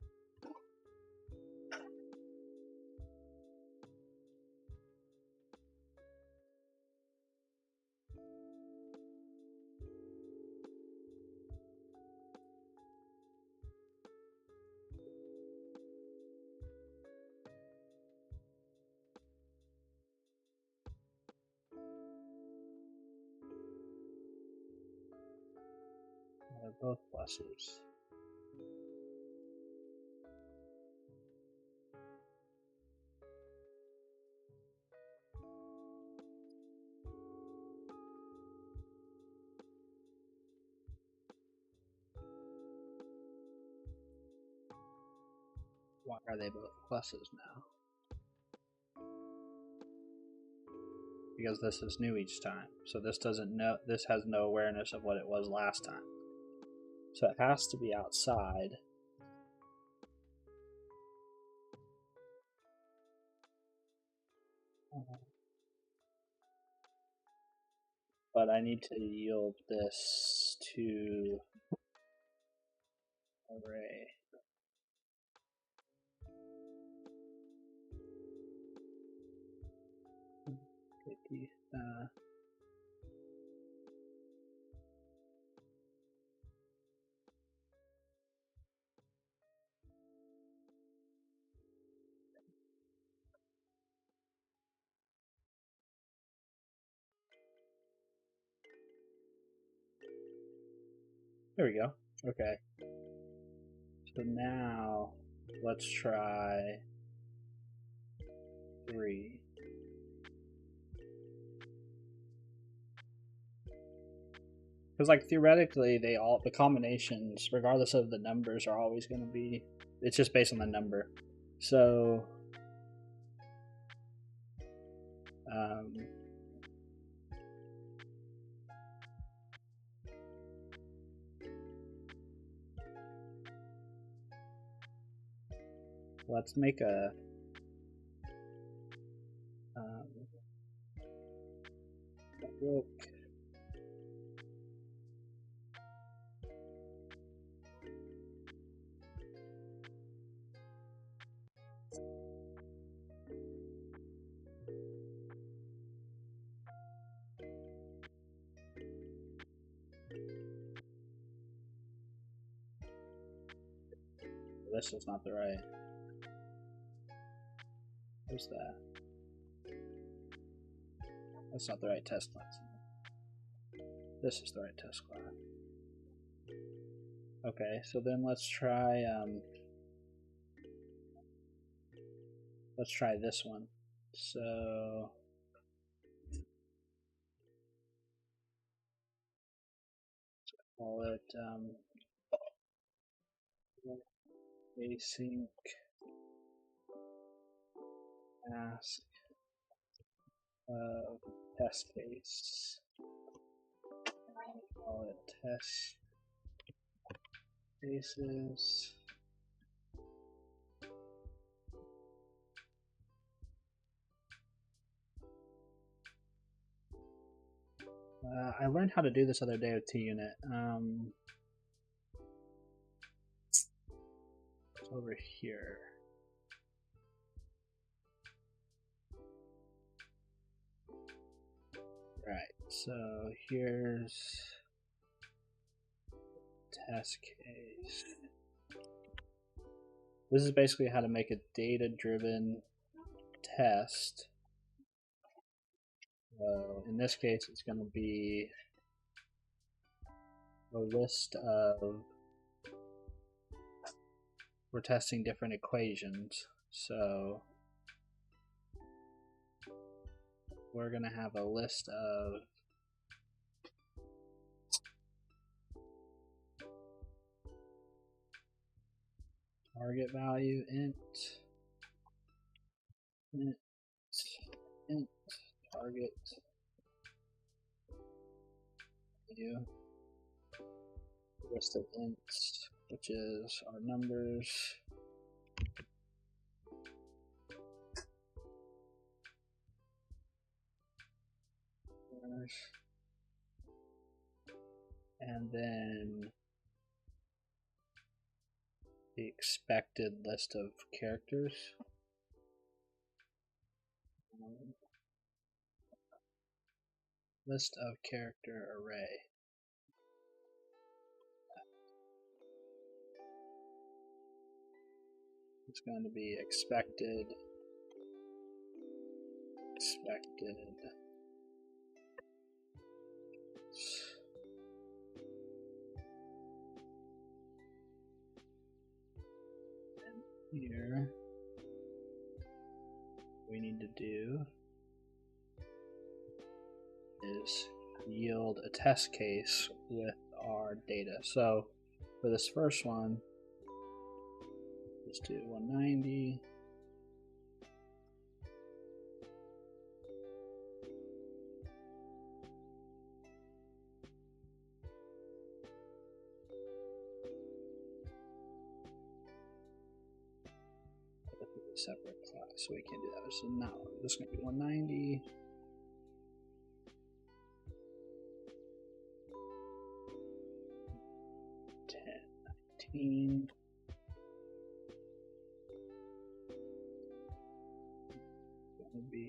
They're both pluses. Why are they both pluses now? Because this is new each time. So this doesn't know, this has no awareness of what it was last time. So it has to be outside. But I need to yield this to array. There we go. Okay. So now let's try 3. Because like theoretically, the combinations, regardless of the numbers, are always going to be. It's just based on the number. So. Let's make a. Look. This is not the right. What's that? That's not the right test class. This is the right test class. Okay, so then let's try this one. So let's call it async ask test case. Call it test cases. I learned how to do this other day with T-Unit. It's over here. Right, so here's test case. This is basically how to make a data-driven test. So in this case, it's going to be a list of, we're testing different equations. So we're going to have a list of target value int target value, list of ints, which is our numbers, and then the expected list of characters. List of character array. It's going to be expected. And here we need to do is yield a test case with our data. So for this first one, let's do 190. Separate class, so we can't do that. So now this is going to be 190. Going to be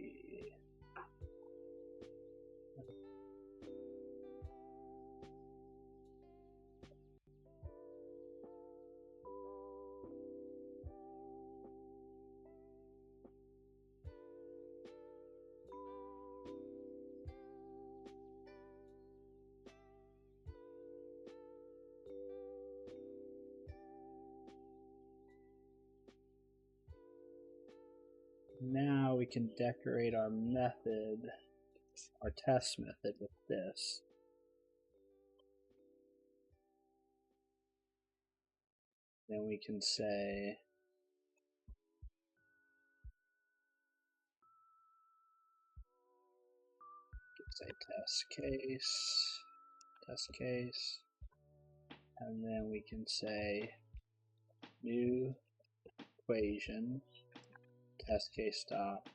now we can decorate our method, our test method with this. Then we can say test case, and then we can say new equation, test case dot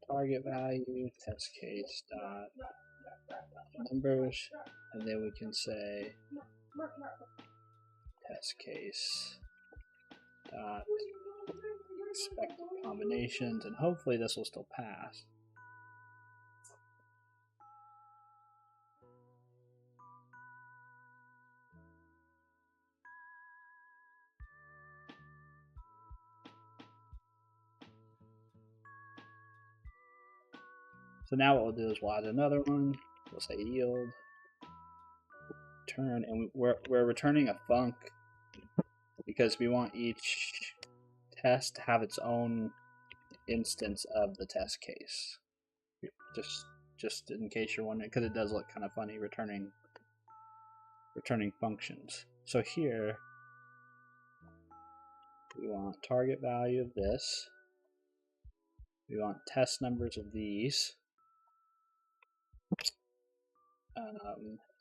target value, test case dot numbers, and then we can say test case dot expected combinations, and hopefully this will still pass. So now what we'll do is we'll add another one. We'll say yield, return, and we're returning a func because we want each test to have its own instance of the test case. Just in case you're wondering, because it does look kind of funny returning functions. So here we want target value of this. We want test numbers of these.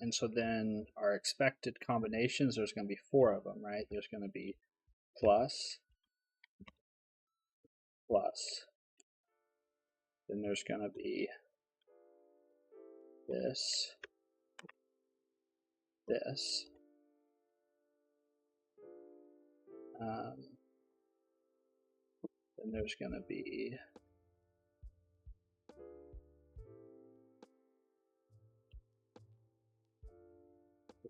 And so then our expected combinations, there's going to be 4 of them, right? There's going to be plus, plus. Then there's going to be this, this. Then there's going to be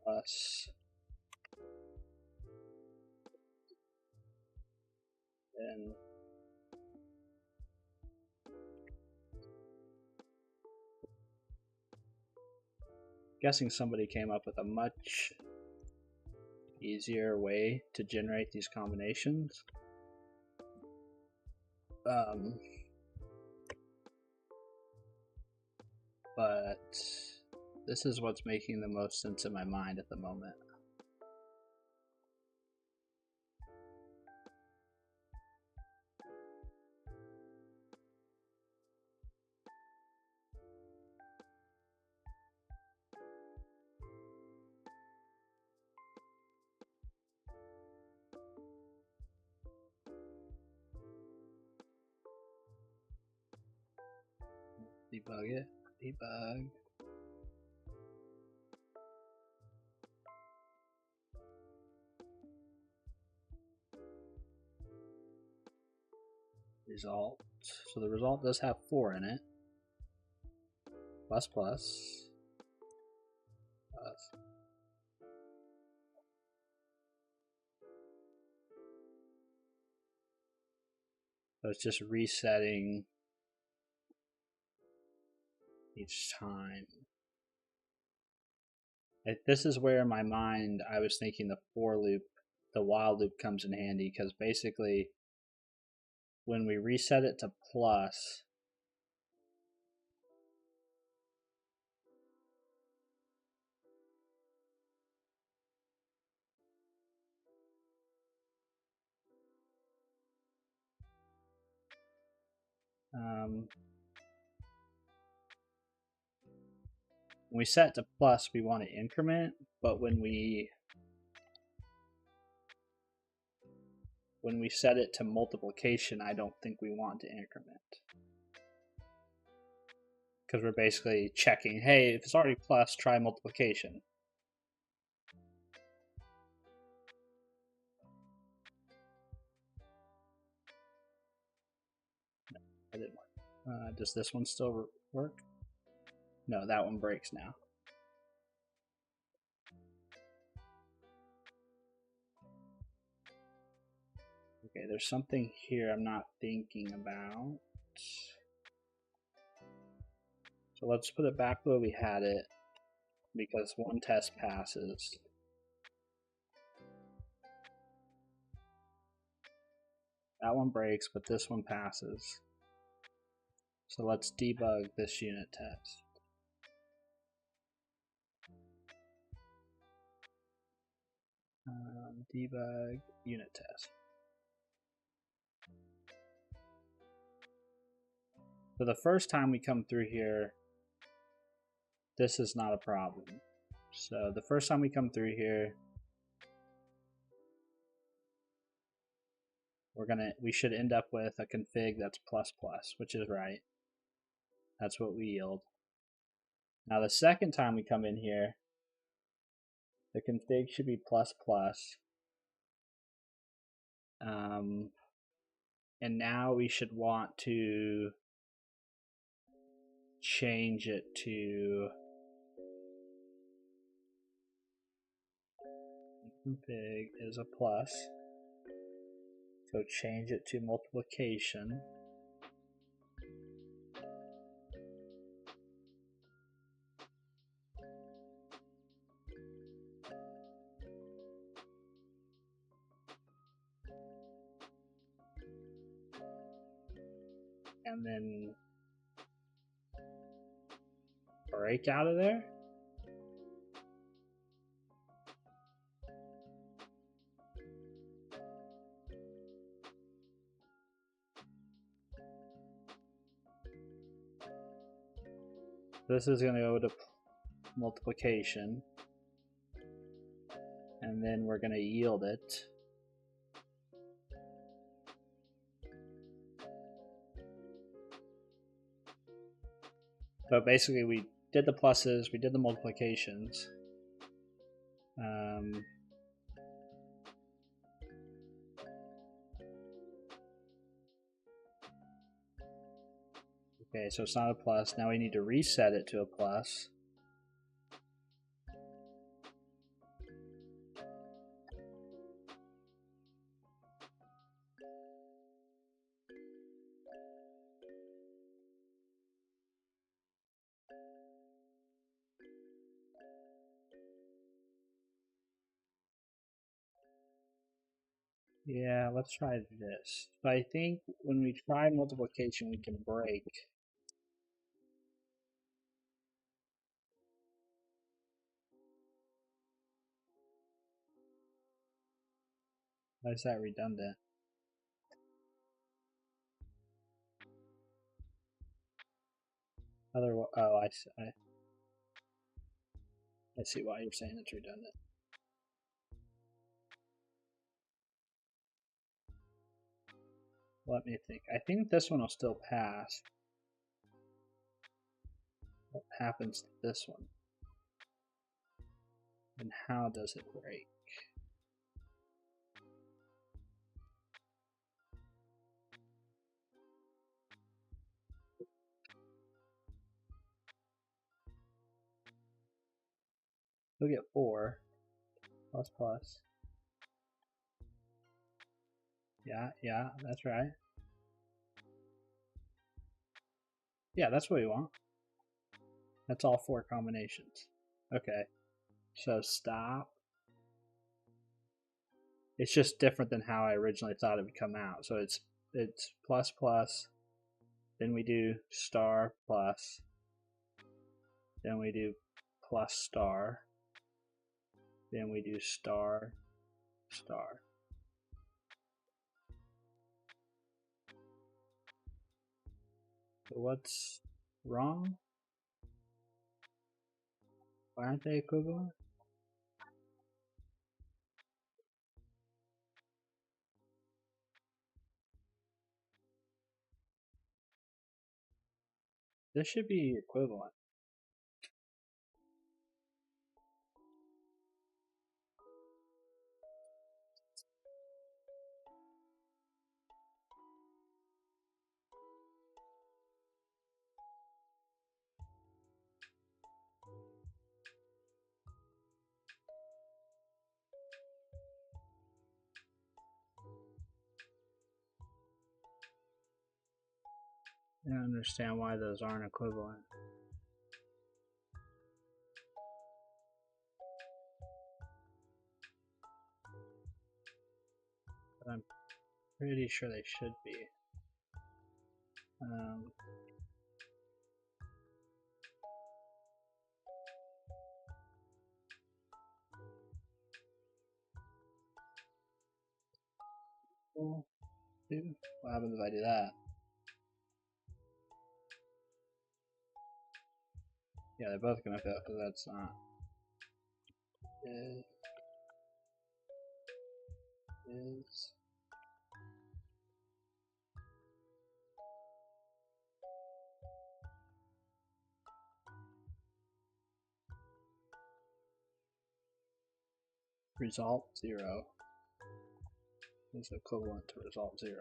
plus, then guessing somebody came up with a much easier way to generate these combinations. But this is what's making the most sense in my mind at the moment. Debug it, debug. Result. So the result does have 4 in it. Plus, plus. Plus. So it's just resetting each time. This is where in my mind I was thinking the for loop, the while loop comes in handy, because basically when we reset it to plus, when we set it to plus, we want to increment, but when we set it to multiplication, I don't think we want to increment. Because we're basically checking, hey, if it's already plus, try multiplication. No, that didn't work. Does this one still work? No, that one breaks now. Okay, there's something here I'm not thinking about. So let's put it back where we had it, because one test passes. That one breaks, but this one passes. So let's debug this unit test. Debug unit test. So the first time we come through here, this is not a problem. So the first time we come through here, we should end up with a config that's ++, which is right. That's what we yield. Now the second time we come in here, the config should be ++. And now we should want to change it to config is a plus. So change it to multiplication. And then break out of there. This is going to go to multiplication. And then we're going to yield it. So basically we did the pluses, we did the multiplications. Okay, so it's not a plus. Now we need to reset it to a plus. Yeah, let's try this. But I think when we try multiplication, we can break. Why is that redundant? Oh, I see why you're saying it's redundant. Let me think. I think this one will still pass. What happens to this one? And how does it break? We'll get 4 plus plus. Yeah, that's right. Yeah, that's what we want. That's all 4 combinations. Okay, so stop. It's just different than how I originally thought it would come out. So it's plus plus, then we do star plus, then we do plus star, then we do star star. So what's wrong? Why aren't they equivalent? This should be equivalent. I don't understand why those aren't equivalent. But I'm pretty sure they should be. What happens if I do that? Yeah, they're both gonna fail because that's not. Is result 0 is equivalent to result 0.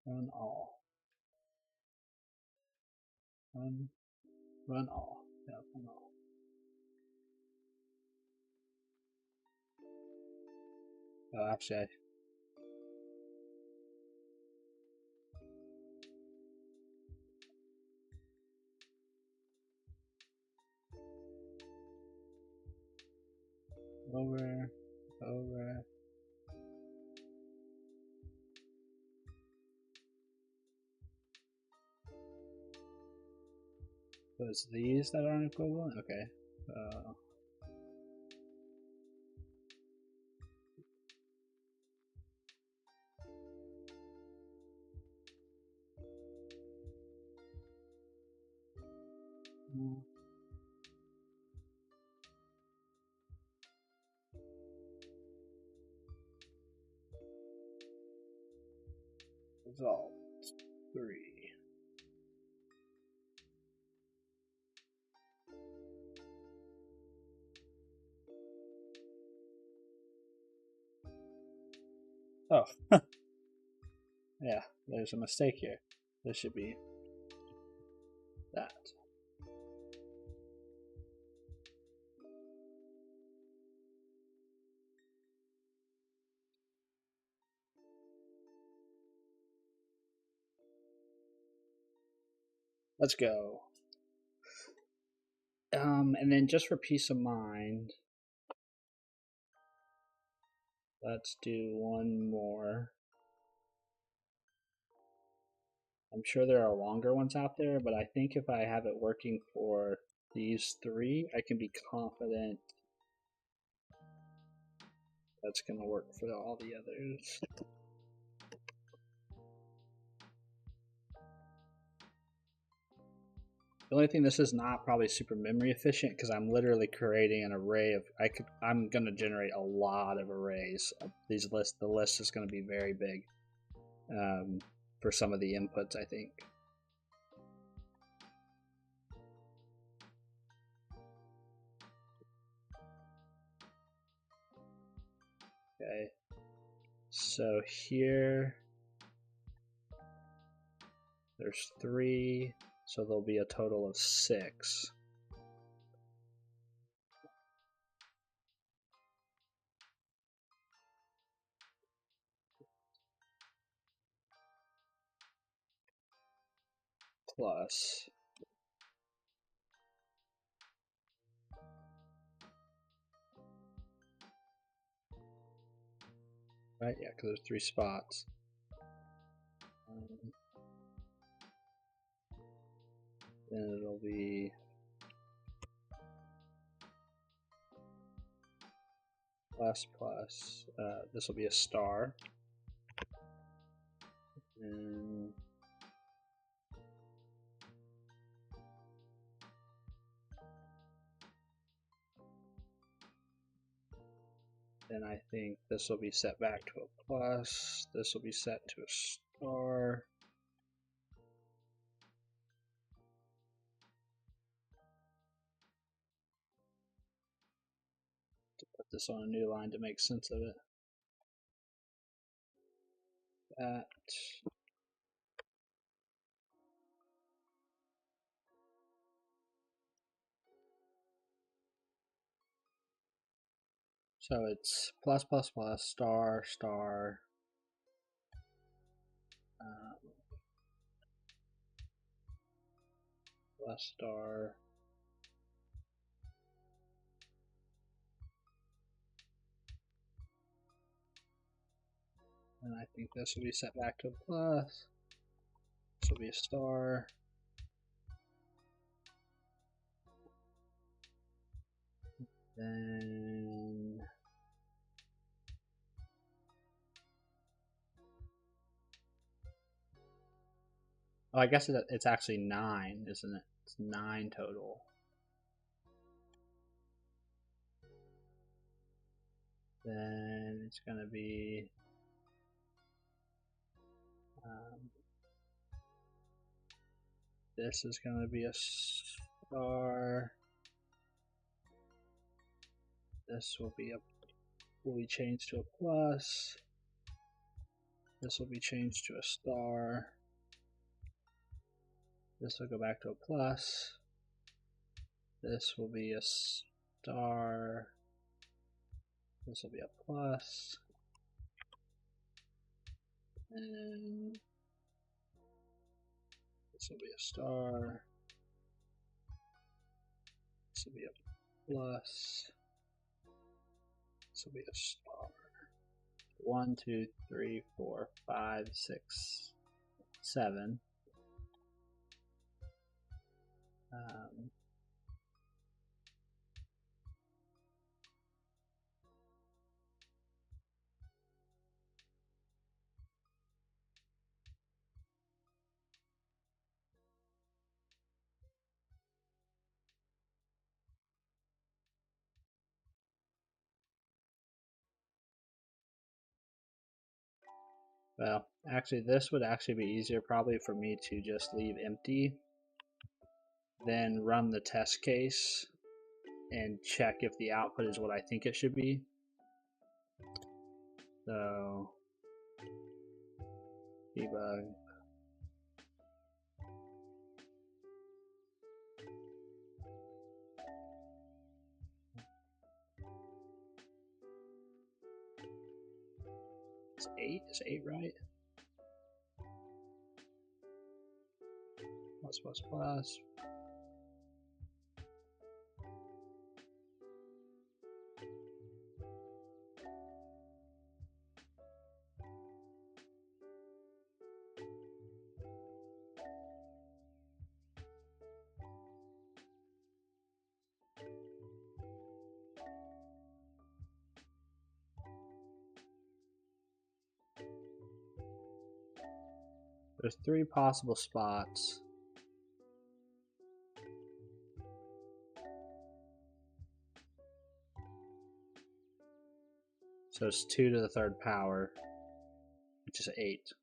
Run all. Run all. Yeah, run all. Oh, actually, over. So it's these that aren't equivalent? Okay. Result 3. Oh, yeah, there's a mistake here. This should be that. Let's go. And then just for peace of mind, let's do one more. I'm sure there are longer ones out there, but I think if I have it working for these 3, I can be confident that's going to work for all the others. The only thing, this is not probably super memory efficient because I'm literally creating an array of. I'm going to generate a lot of arrays of these lists. The list is going to be very big for some of the inputs, I think. Okay, so here there's 3, so there'll be a total of 6. Plus right, yeah, because there's 3 spots. Then it'll be plus. This will be a star, and then I think this will be set back to a plus. This will be set to a star. To put this on a new line to make sense of it. That. So it's plus, star, star. plus star. And I think this will be set back to a plus. This will be a star. Then oh, I guess it's actually 9, isn't it? It's 9 total. Then it's going to be this is going to be a star. This will be changed to a plus. This will be changed to a star. This will go back to a plus. This will be a star. This will be a plus. And this will be a star. This will be a plus. This will be a star. 1, 2, 3, 4, 5, 6, 7. Well, actually this would actually be easier probably for me to just leave empty, then run the test case and check if the output is what I think it should be. So debug. It's 8, is 8 right? Plus plus plus. There's 3 possible spots. So it's 2 to the 3rd power, which is 8.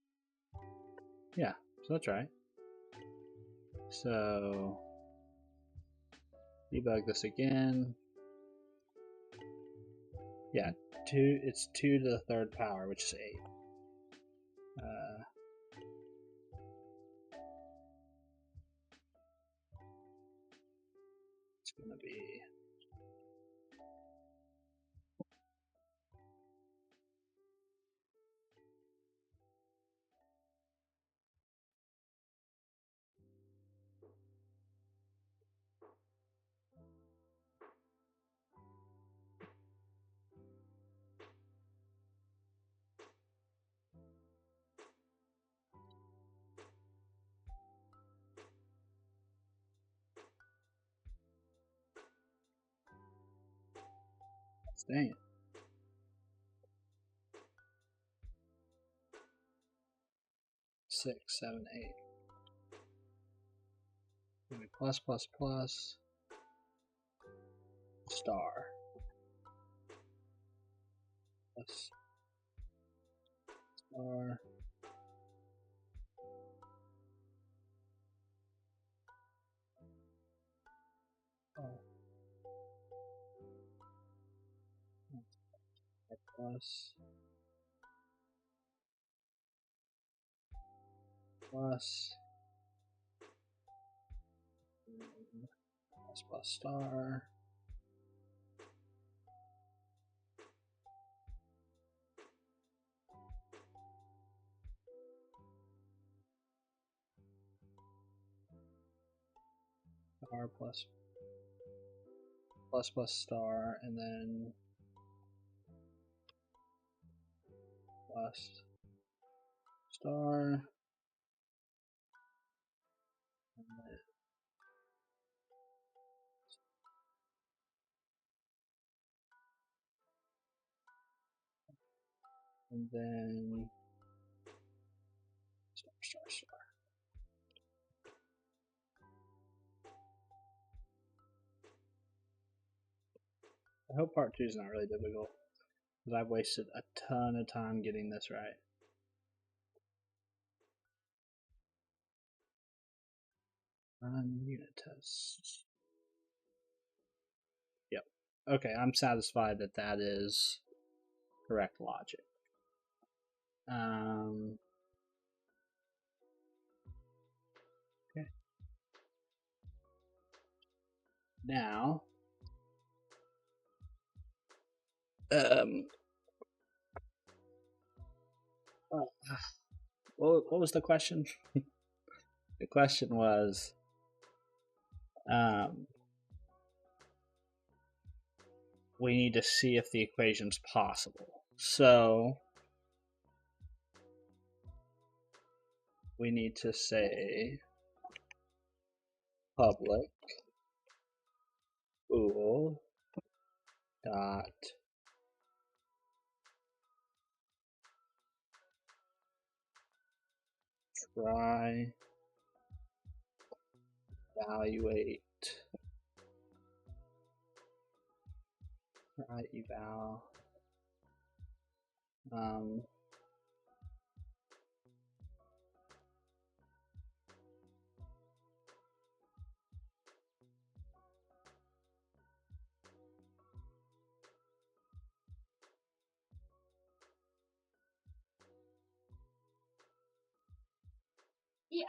Yeah, so that's right. So debug this again. Yeah, it's 2 to the 3rd power, which is 8. It's going to be dang it. 6, 7, 8. Maybe plus plus plus star plus star. Oh. Plus plus plus plus star. var plus star, and then plus star, and then star. I hope part 2 is not really difficult, because I've wasted a ton of time getting this right. Run unit tests. Yep. Okay, I'm satisfied that that is correct logic. Okay. Now, what was the question? The question was, we need to see if the equation's possible. So we need to say public bool dot try evaluate try eval Yeah.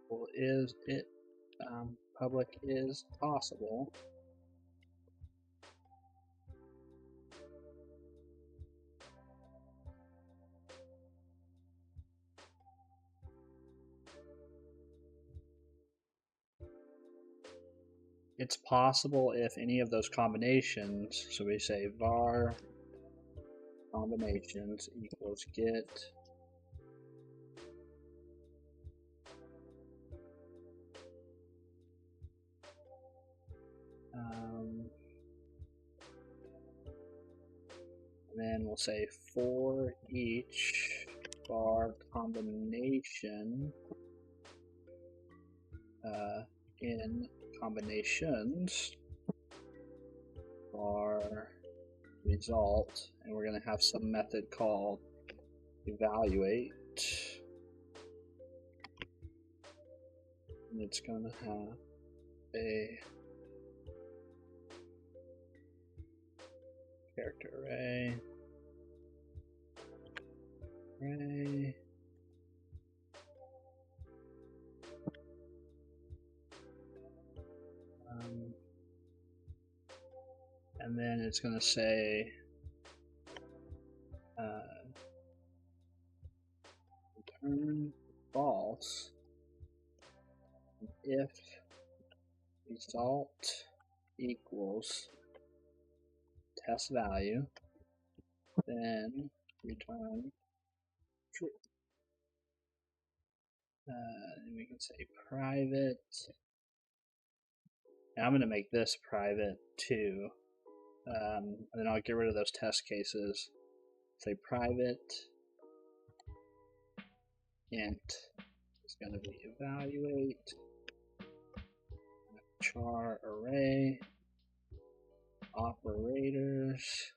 well, is it public is possible. It's possible if any of those combinations, so we say var combinations equals get and then we'll say for each var combination in combinations var result, and we're going to have some method called evaluate, and it's going to have a character array, and then it's going to say return false if result equals test value, then return true. And we can say private. Now I'm going to make this private too, and then I'll get rid of those test cases. Say private int is going to be evaluate char array operators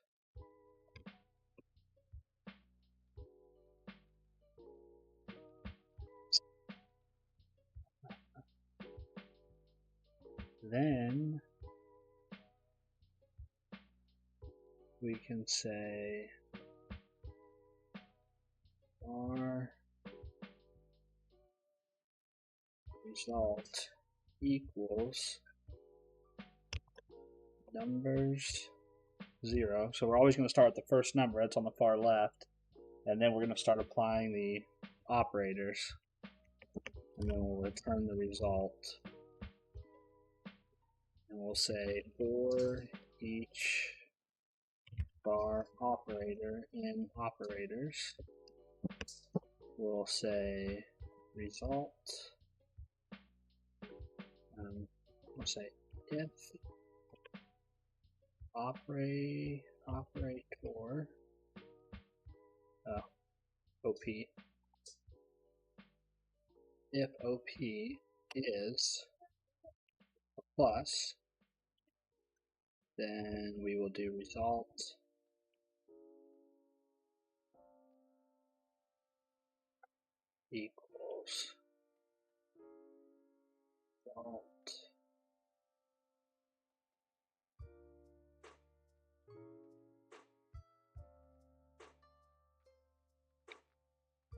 then we can say var result equals numbers 0. So we're always going to start with the first number, that's on the far left, and then we're going to start applying the operators, and then we'll return the result. And we'll say for each bar operator in operators, we'll say result. We'll say if operator OP, if OP is a plus, then we will do result equals result.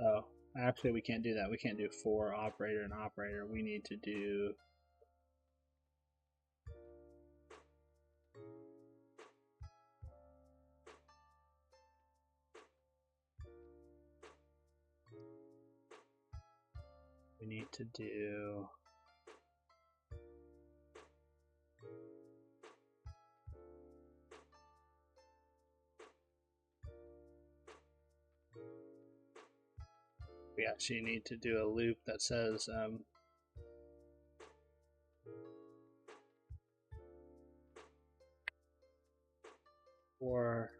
Oh, actually we can't do that. We can't do for operator and operator. We need to do we actually need to do a loop that says for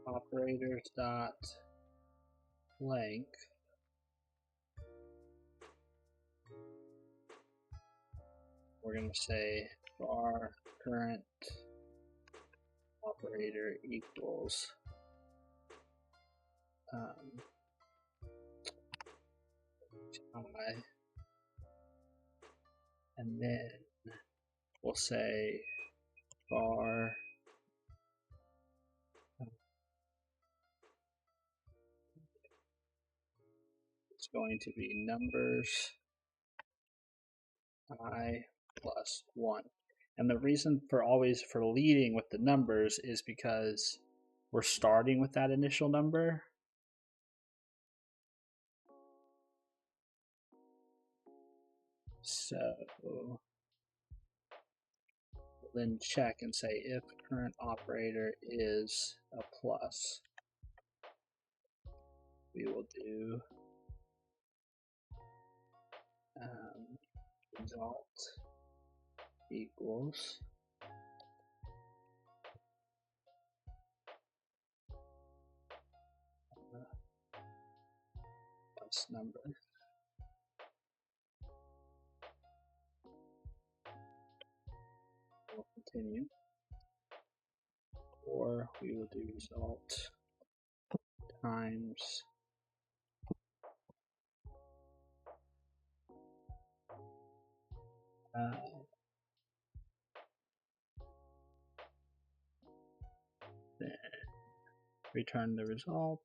operators dot length we're going to say var current operator equals I, and then we'll say var it's going to be numbers I plus 1. And the reason for leading with the numbers is because we're starting with that initial number. So we'll then check and say if current operator is a plus, we will do result equals plus number. We'll continue, or we will do result times then return the result.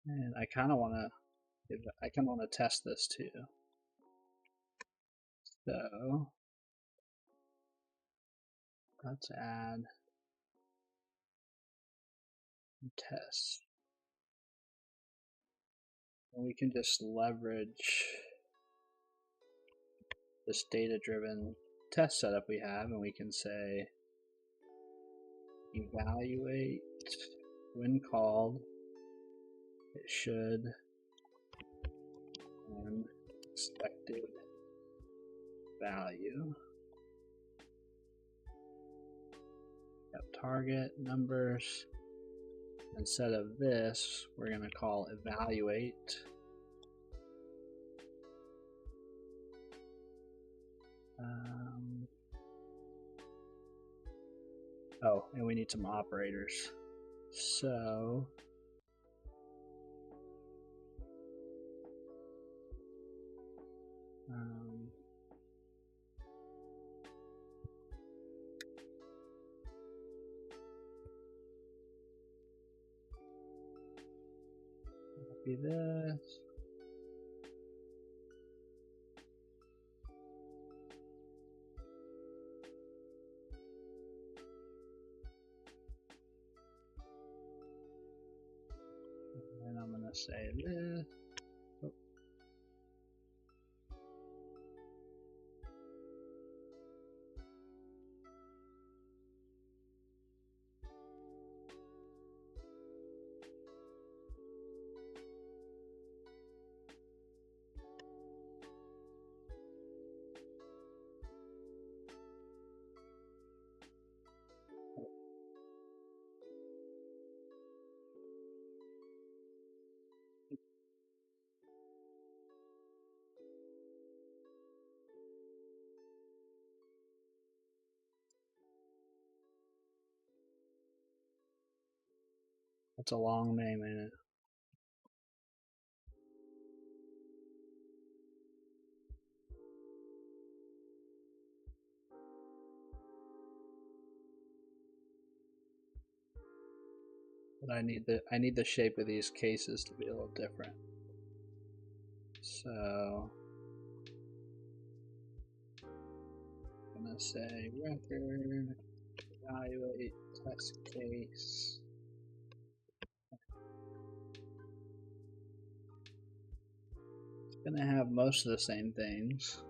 And I kind of want to test this too. So let's add tests. And we can just leverage this data-driven test setup we have, and we can say evaluate when called. It should an expected value. Yep, target numbers. Instead of this, we're going to call evaluate. Oh, and we need some operators. So copy this. And I'm going to say this. Oh. That's a long name, ain't it? But I need the shape of these cases to be a little different. So I'm gonna say record, evaluate, test case. It's gonna have most of the same things.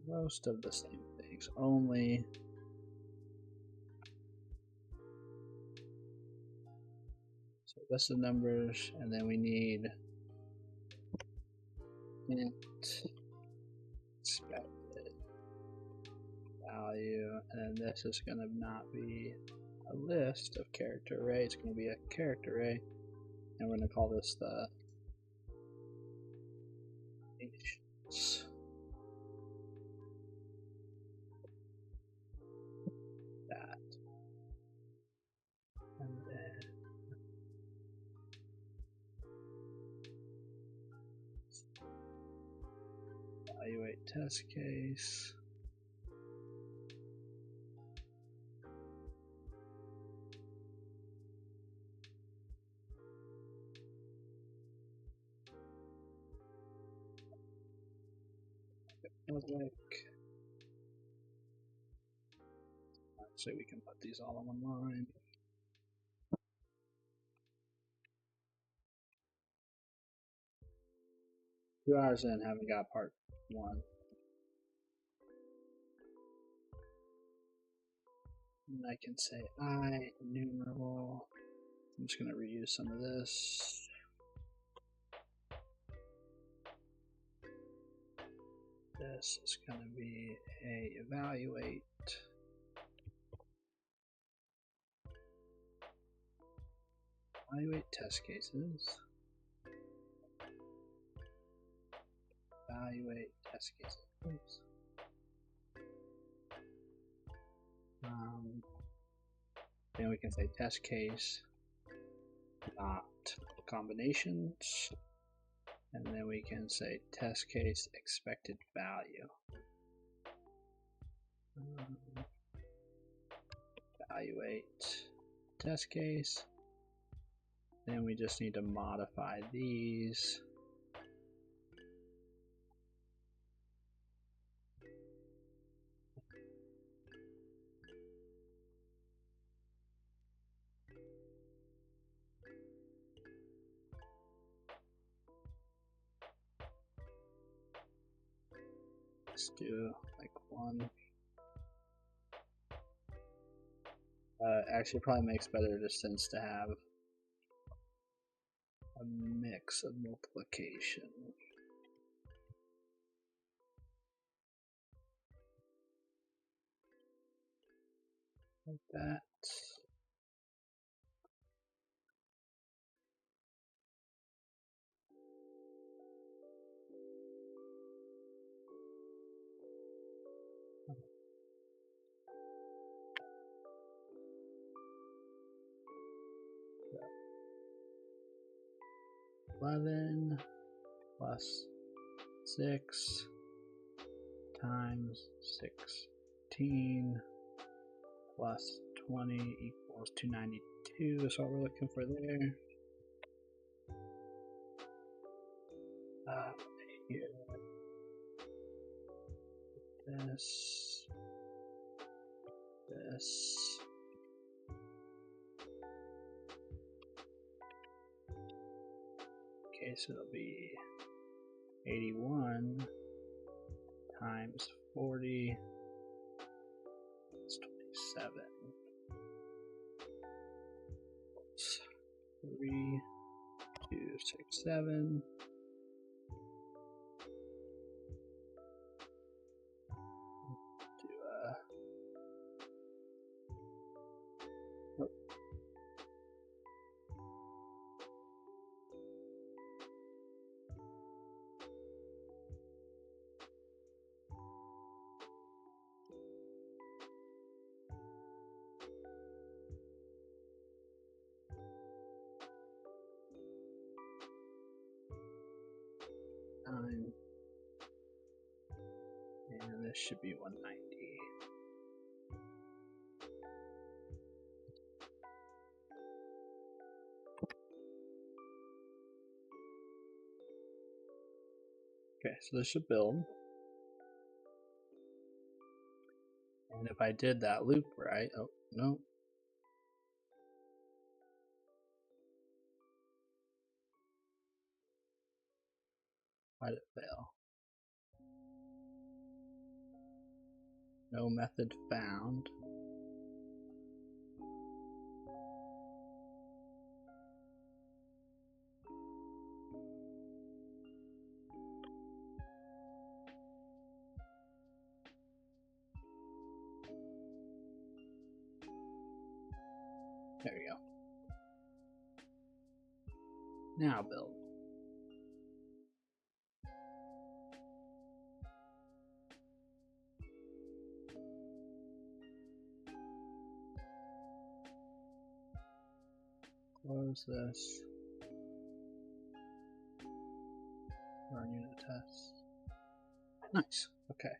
Most of the same things, only so list of numbers, and then we need int expected value, and then this is going to not be a list of character array, it's going to be a character array, and we're going to call this the nations. That, and then evaluate test case. So we can put these all on one line. Two hours in, haven't got part one. And I can say I enumerable. I'm just going to reuse some of this. This is going to be a evaluate. Evaluate test cases. Evaluate test cases. Oops. Then we can say test case dot combinations, and then we can say test case expected value. Evaluate test case. Then we just need to modify these. Let's do like one. Actually, probably makes better sense to have a mix of multiplication. Like that. So 11 plus 6 times 16 plus 20 equals 292. That's what we're looking for there. Here. This. Okay, so it'll be 81 times 40 is 27. 3, 2, 6, 7. And this should be 190. Okay, so this should build. And if I did that loop right, oh, no. Why did it fail? No method found. There we go. Now build. Close this. Run unit test. Nice. Okay.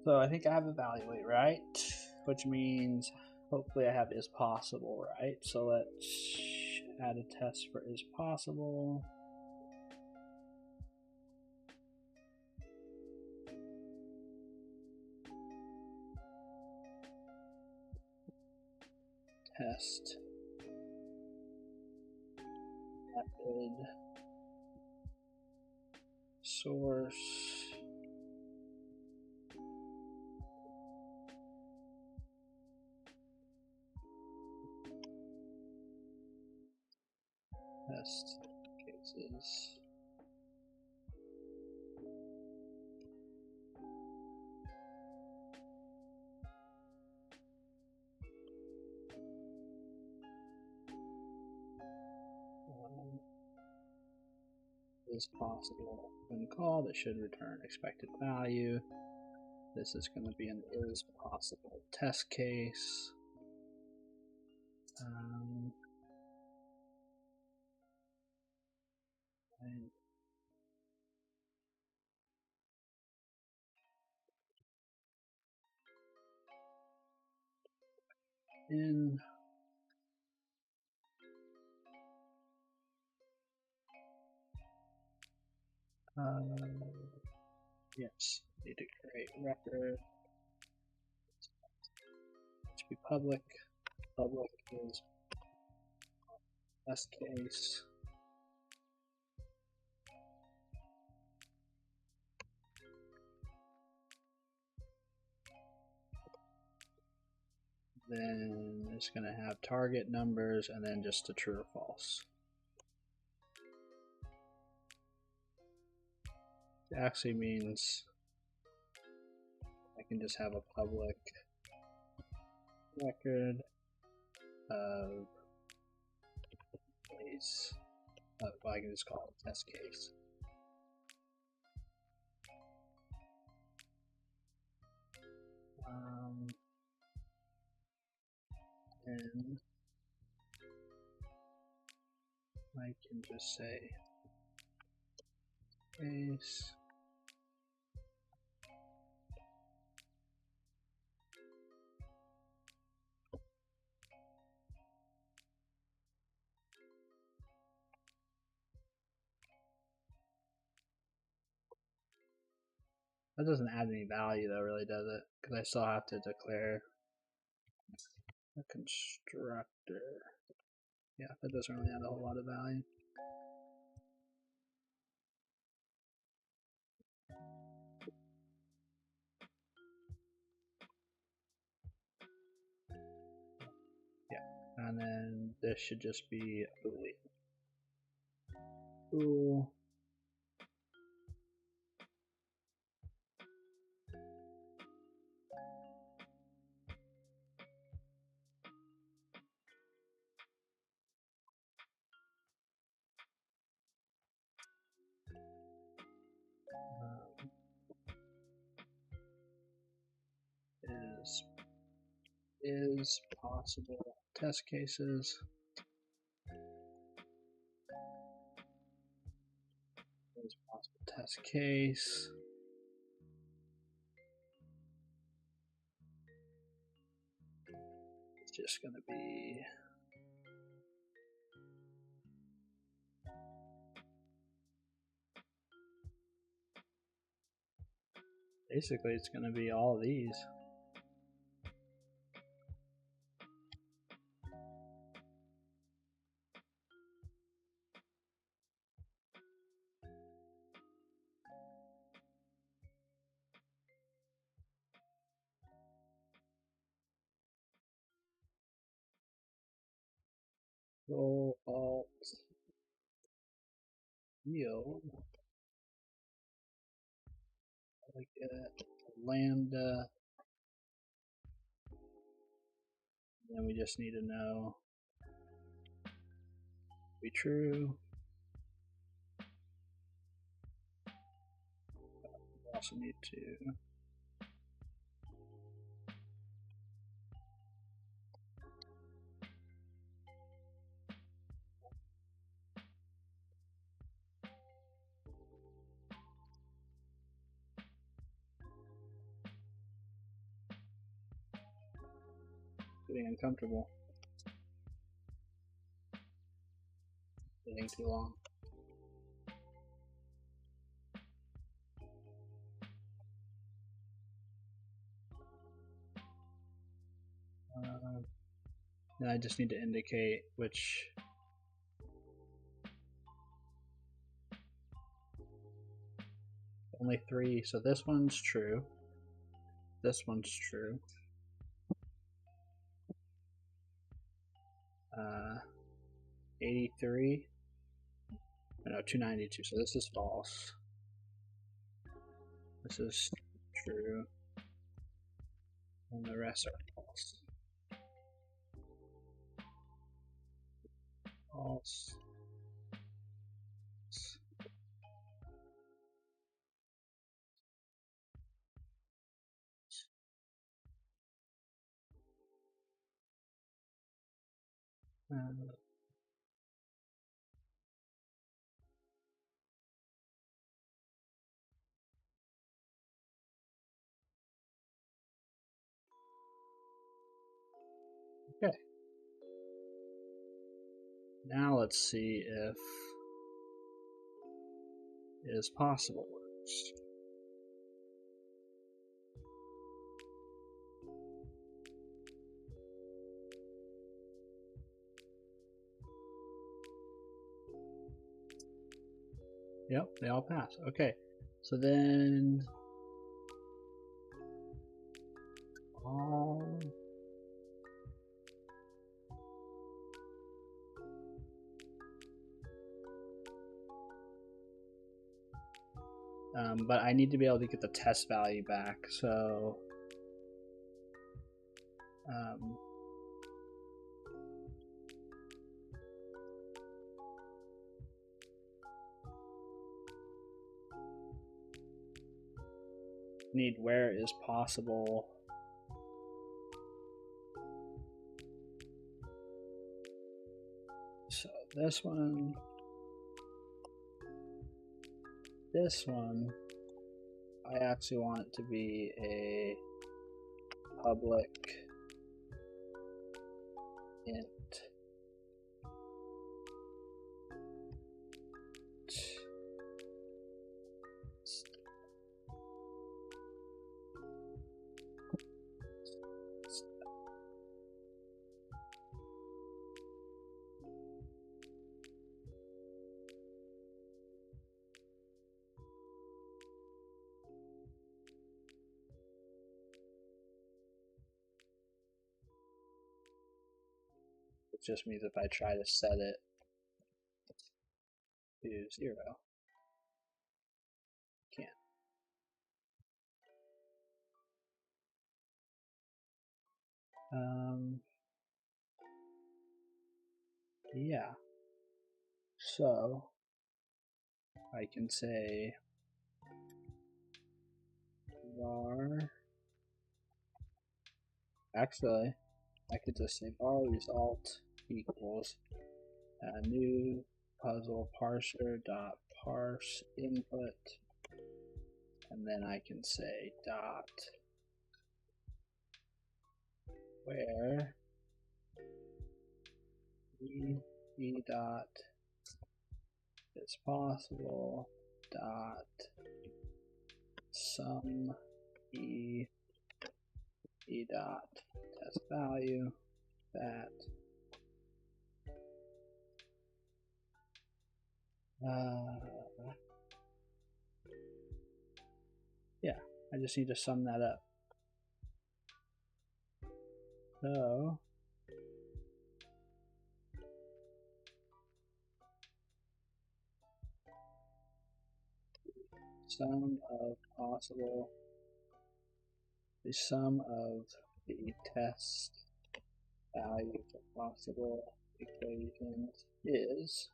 So I think I have evaluate, right? Which means hopefully I have is possible, right? So let's add a test for is possible. Test method source test cases. Is possible. When called, it should return expected value. This is going to be an is possible test case. In yes, need to create record. To be public. Public is test case. Then it's going to have target numbers and then just a true or false. actually means I can just have a public record of case. Well, I can just call it test case. And I can just say case. That doesn't add any value though, really, does it? Because I still have to declare a constructor. Yeah, that doesn't really add a whole lot of value. Yeah, and then this should just be Boolean. Bool. Is possible test cases. Is possible test case. It's just going to be basically it's going to be all of these. Control Alt yield. Like lambda. Then we just need to know be true. We also need to getting uncomfortable. Getting too long. Then I just need to indicate which only 3. So this one's true. This one's true. 83. No, 292. So this is false. This is true. And the rest are false. False. Okay. Now let's see if it is possible. Yep, they all pass. Okay, so then all but I need to be able to get the test value back, so need where is possible. So this one, I actually want it to be a public int. It just means if I try to set it to 0, can't. Yeah. So I can say var. Actually, I could just say var result equals a new puzzle parser dot parse input, and then I can say dot where e dot is possible dot sum e dot test value that yeah, I just need to sum that up. So sum of possible, the sum of the test values of possible equations is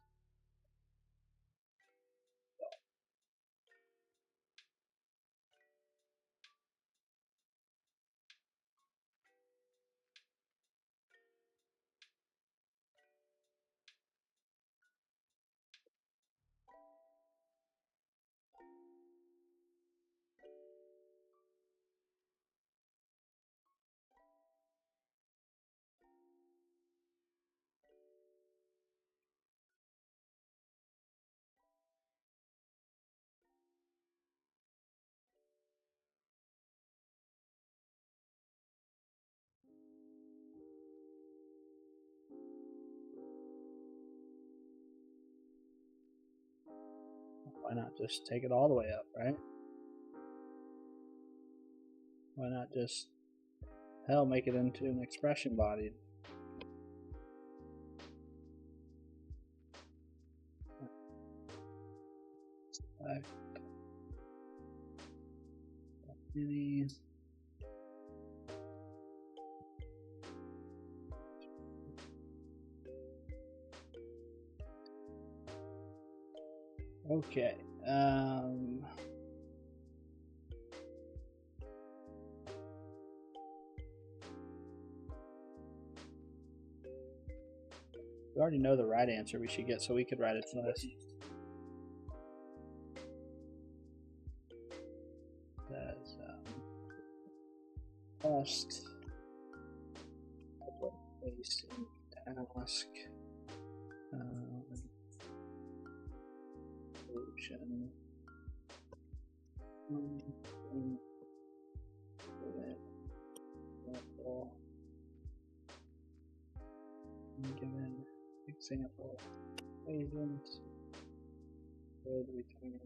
why not just take it all the way up, right? Why not just, hell, make it into an expression body? Any okay. We already know the right answer we should get, so we could write it to this. That's test based task solution given example equations would return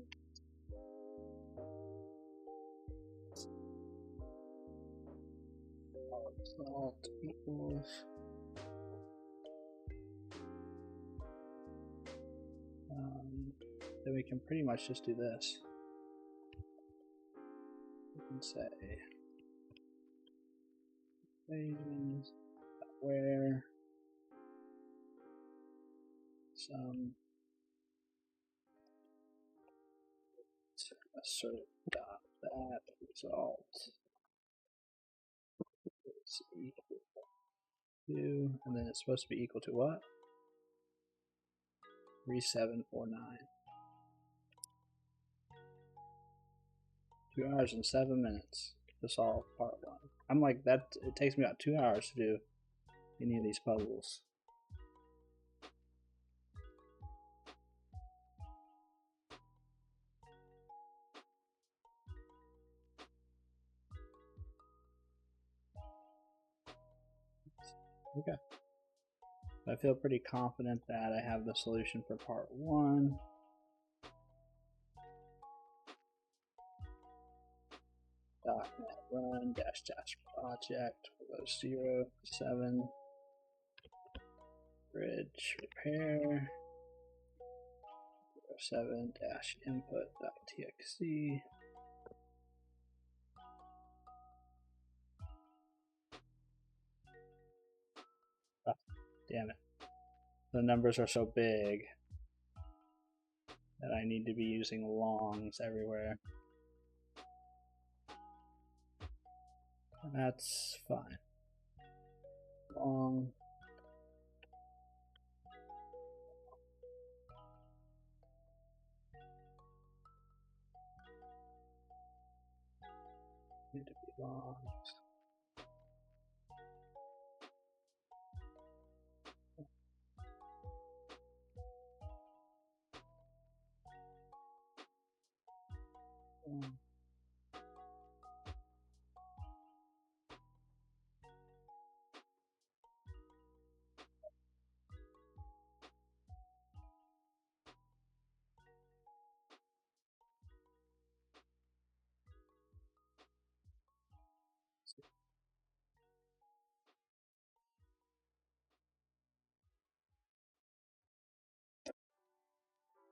result equals then we can pretty much just do this. and say equations where some assert dot that result is equal to, and then it's supposed to be equal to what? 3749. 2 hours and 7 minutes to solve part 1. I'm like, that, it takes me about 2 hours to do any of these puzzles. Okay. I feel pretty confident that I have the solution for part 1. .NET run dash dash project 007 bridge repair 07 dash input.txt. Oh, damn it. The numbers are so big that I need to be using longs everywhere. That's fine. Long. Need to be longs.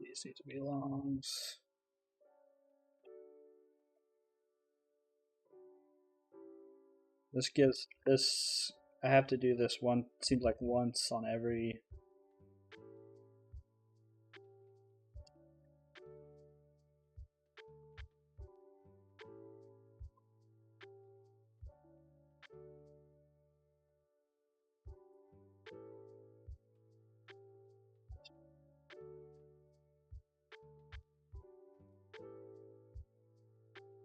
These need to be longs. This gives this, I have to do this one, seems like once on every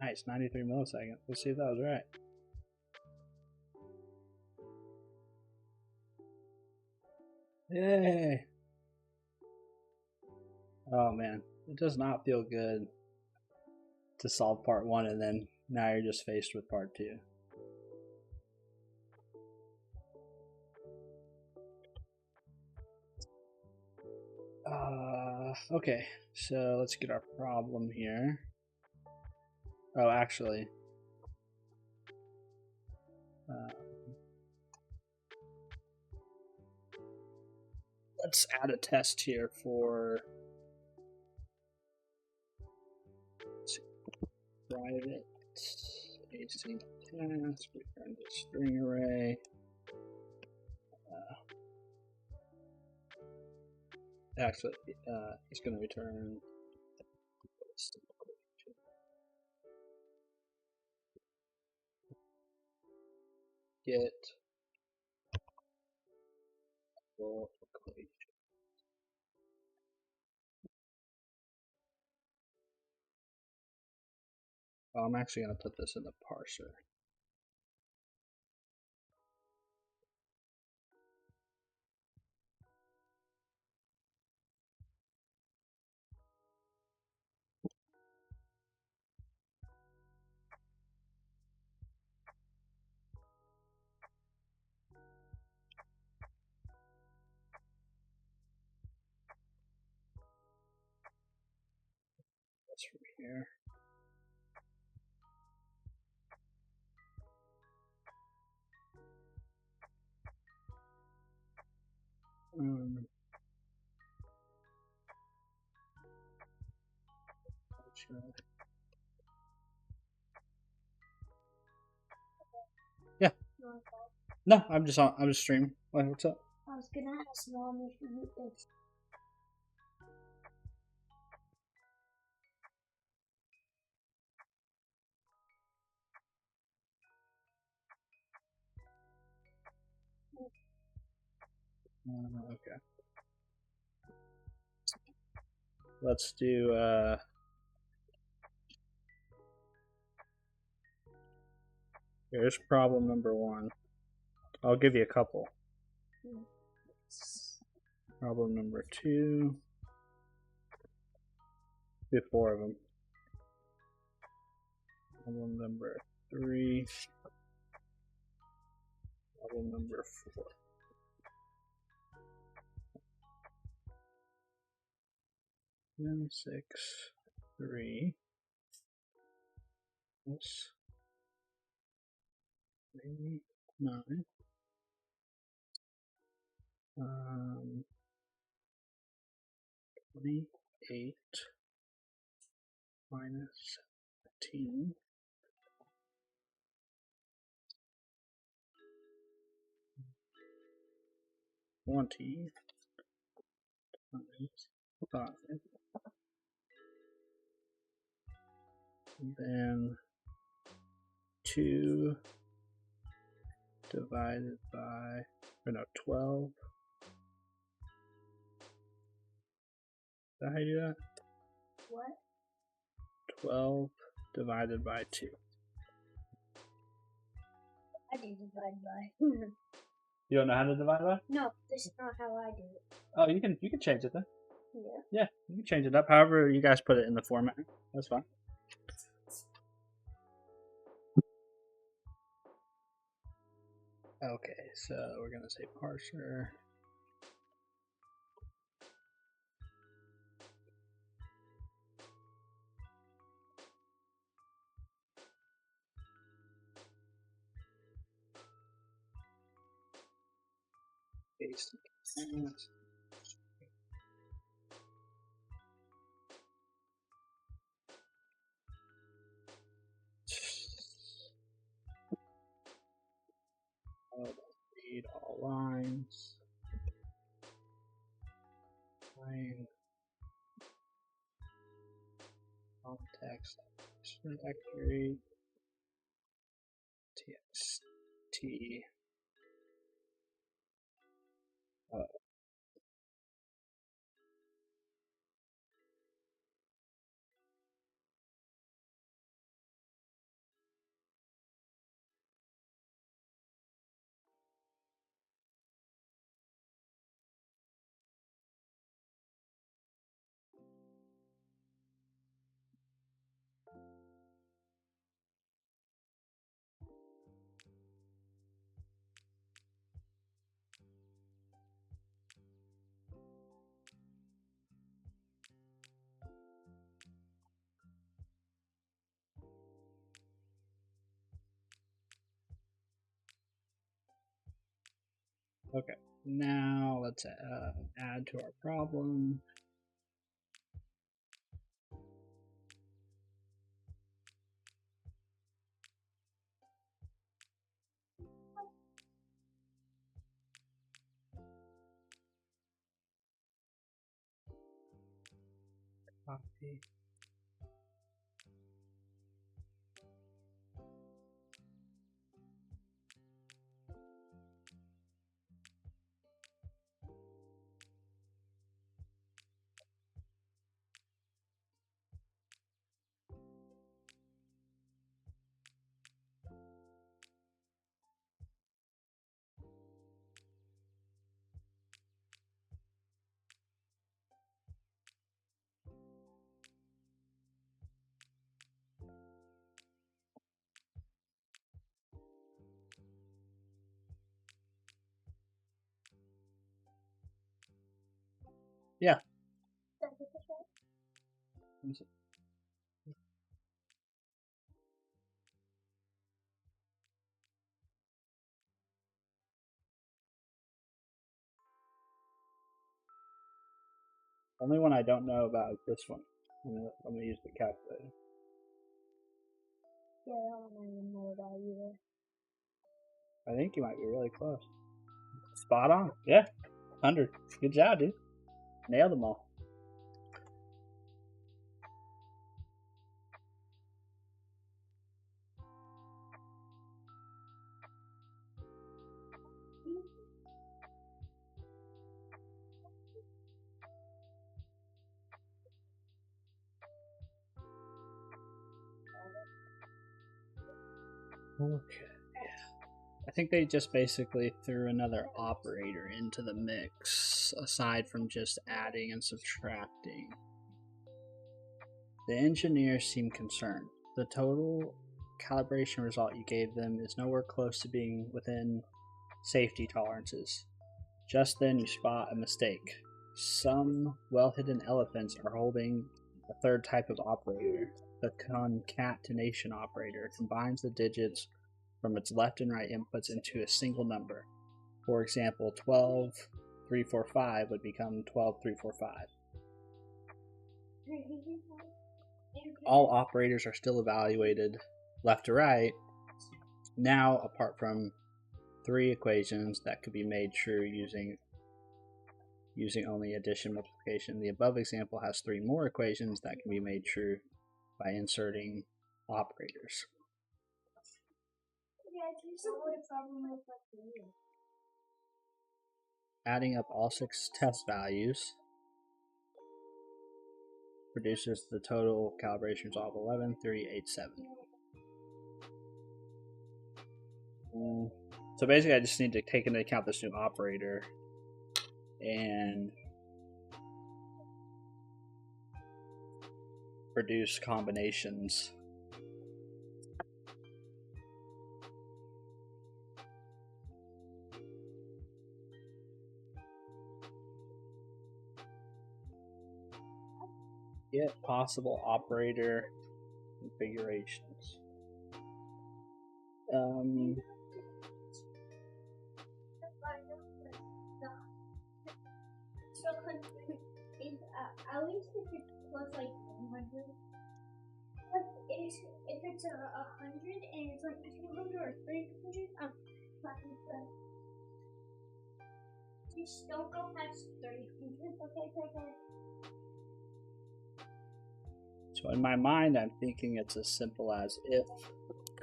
nice, 93 milliseconds. Let's see if that was right. Yay! Oh man, it does not feel good to solve part 1 and then now you're just faced with part 2. Okay, so let's get our problem here. Oh, actually, let's add a test here for private async task, return to string array. Actually, it's going to return get full equation. Oh, I'm actually going to put this in the parser. That's from here. No, I'm just streaming. What's up? I was gonna ask Mom if you if Okay. Let's do here's problem number 1. I'll give you a couple. Problem number 2. Do 4 of them. Problem number 3. Problem number 4. Then 6, 3, plus 3, 9. 28 minus 17. 20 times 5. And then 2 divided by, 12. Is that how you do that? what? 12 divided by 2. I did divide by. You don't know how to divide by? No, this is not how I do it. Oh, you can change it then. Yeah. Yeah, you can change it up. However you guys put it in the format. That's fine. Okay, so we're gonna say parser. Paste. Read all lines. Line. Context. Directory. TXT. Okay, now let's add to our problem. Copy. Yeah. Only one I don't know about is this one. I'm gonna use the calculator. Yeah, that one I didn't know about either. I think you might be really close. Spot on. Yeah. 100. Good job, dude. Nailed them all. Okay. I think they just basically threw another operator into the mix, aside from just adding and subtracting. The engineers seem concerned. The total calibration result you gave them is nowhere close to being within safety tolerances. Just then you spot a mistake. Some well-hidden elephants are holding a third type of operator. The concatenation operator combines the digits from its left and right inputs into a single number. For example, 12345 would become 12345. All operators are still evaluated left to right. Now, apart from 3 equations that could be made true using only addition multiplication. The above example has 3 more equations that can be made true by inserting operators. Adding up all 6 test values produces the total calibration result of 11,387. So basically I just need to take into account this new operator and produce combinations. Get possible operator configurations. At least if it's plus like 100. But if it's 100 and it's like 200 or 300, I'm fine with that. Just don't go past 300, okay? So in my mind, I'm thinking it's as simple as if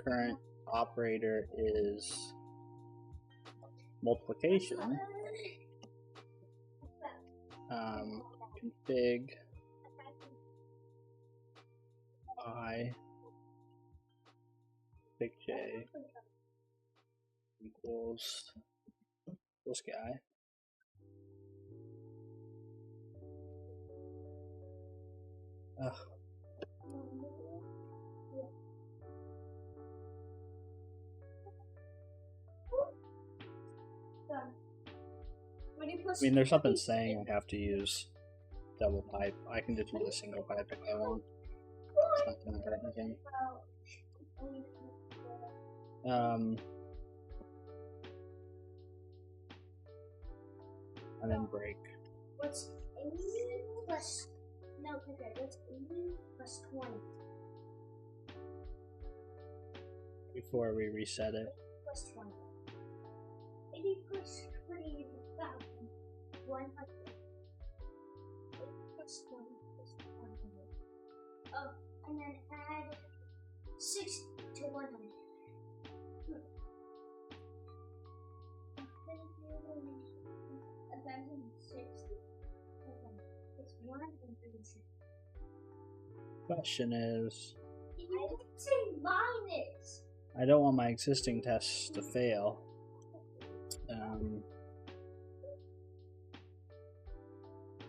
current operator is multiplication, config I config j equals this guy. Ugh. I mean, there's something saying I have to use double pipe. I can just use a single pipe if I want. It's not going to hurt anything. And then break. What's 80 plus... No, okay, what's 80 plus 20? Before we reset it. Plus 20. 80 plus 20 is 100. 80 plus 20 is 100. Oh, and then add 6 to 100. It's 136. Question is, You didn't say minus. I don't want my existing tests to fail.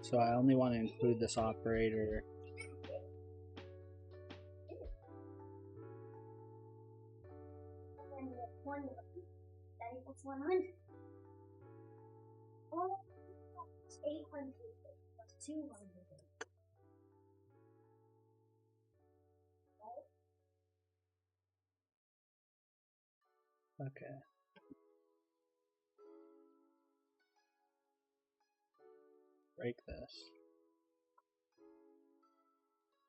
So I only want to include this operator. And 1, that equals 100. Or 800 plus 200. Okay. Break this.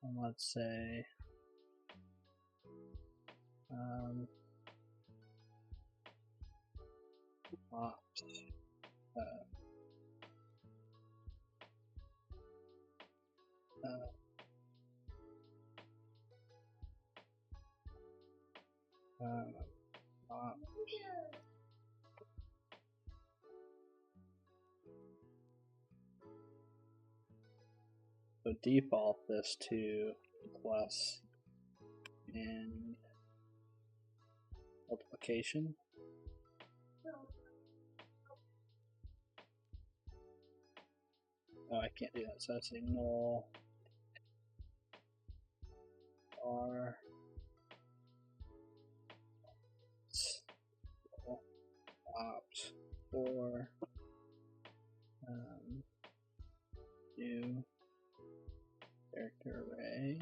And let's say ops, ops. So default this to plus and multiplication. Oh, I can't do that. So that's a null r opt for new character array.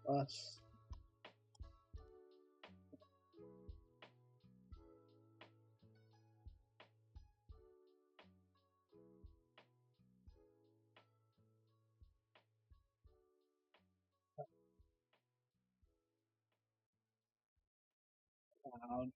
Plus cloud.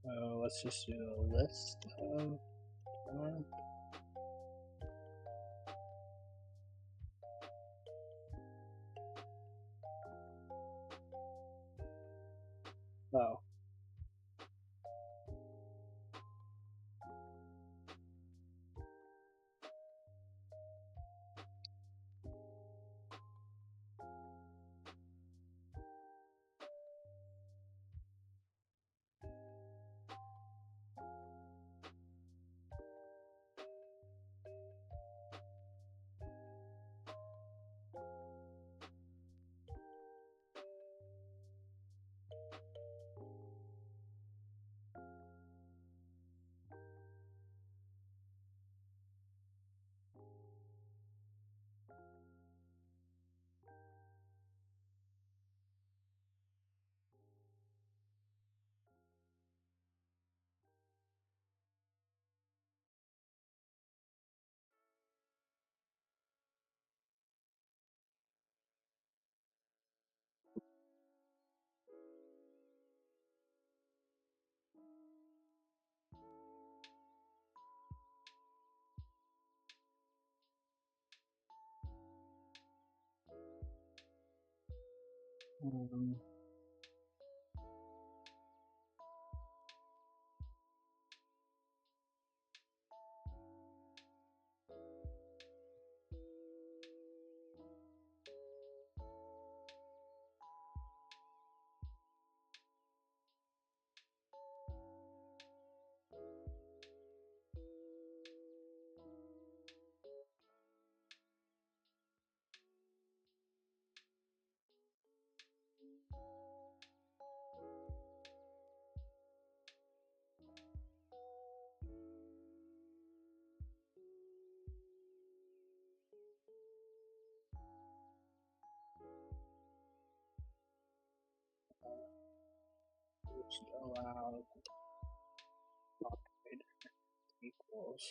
So let's just do a list of oh. Just allow operator equals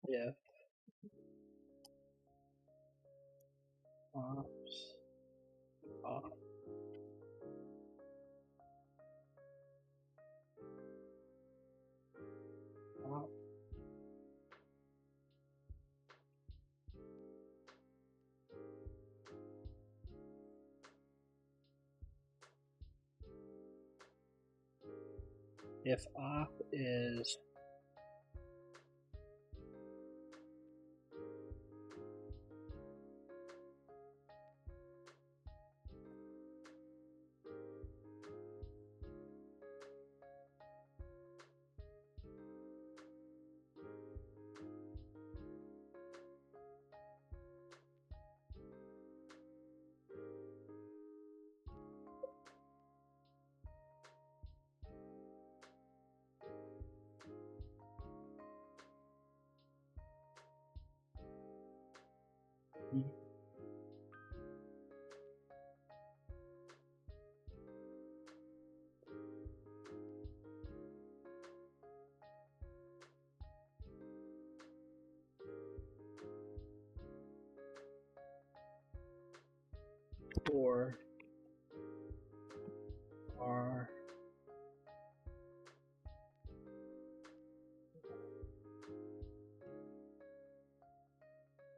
if ops off If op is or R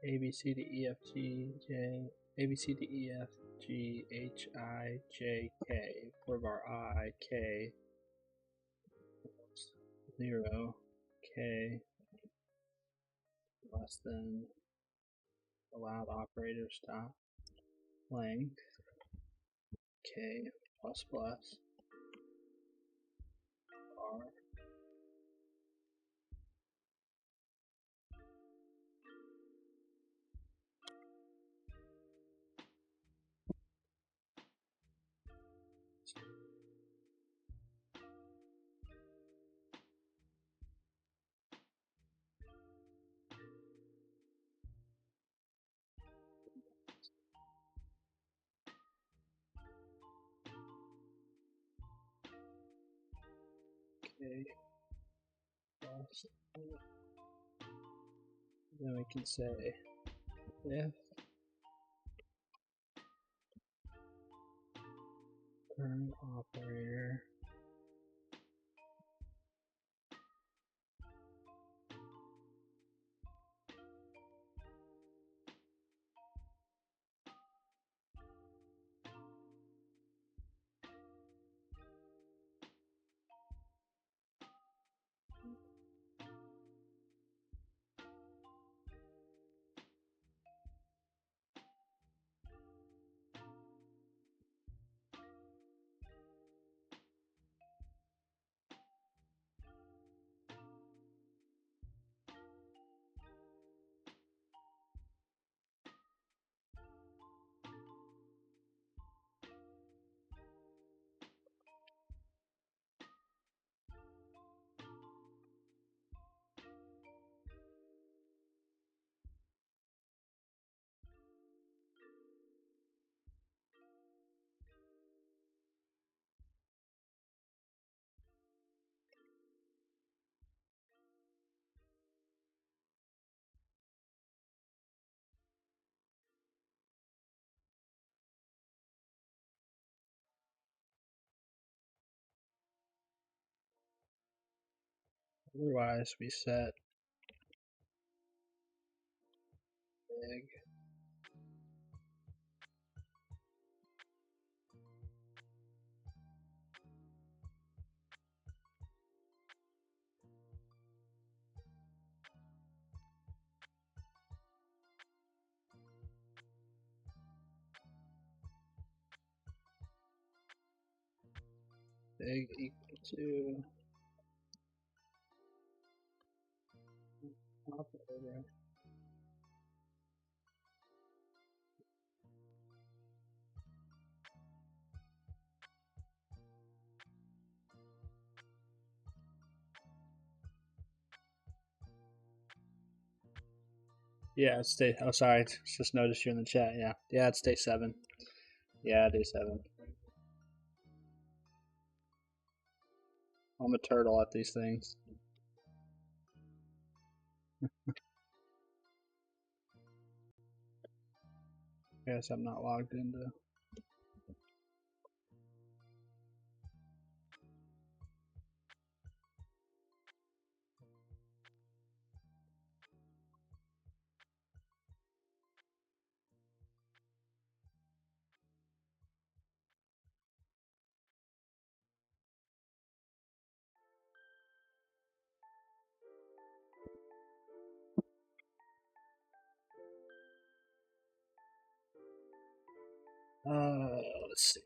A B C D E F G J A B C D E F G H I J K for bar I K 0 K less than allowed operator stop length K plus plus R K plus. Then we can say if current operator otherwise we set big equal to operator. Yeah, it's day. Oh, sorry. Just noticed you in the chat. Yeah, it's day 7. Yeah, day 7. I'm a turtle at these things. Guess I'm not logged into. let's see.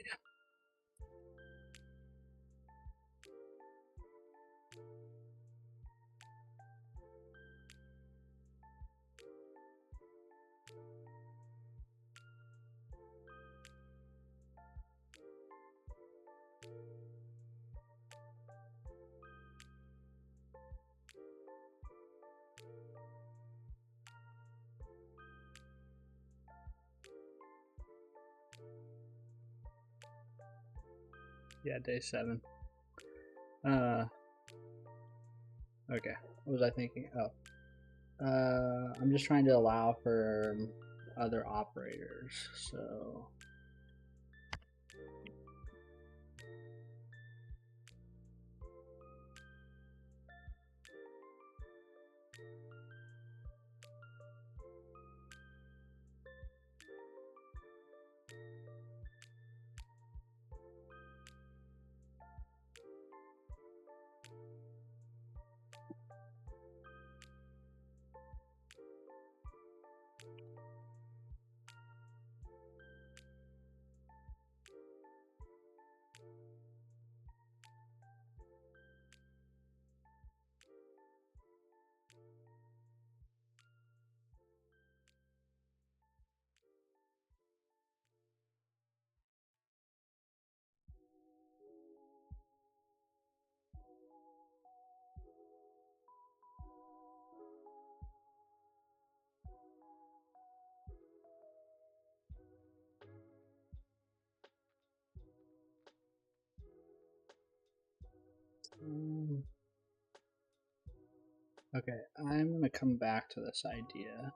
Yeah, day 7. Okay, what was I thinking? Oh. I'm just trying to allow for other operators, so... Okay, I'm going to come back to this idea.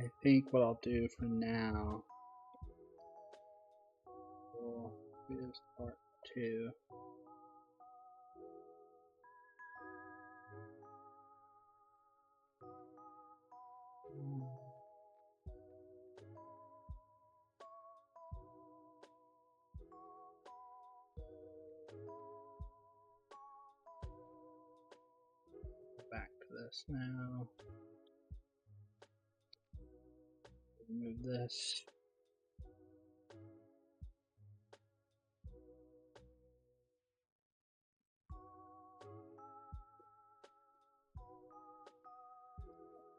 I think what I'll do for now is part 2. Back to this now. Remove this.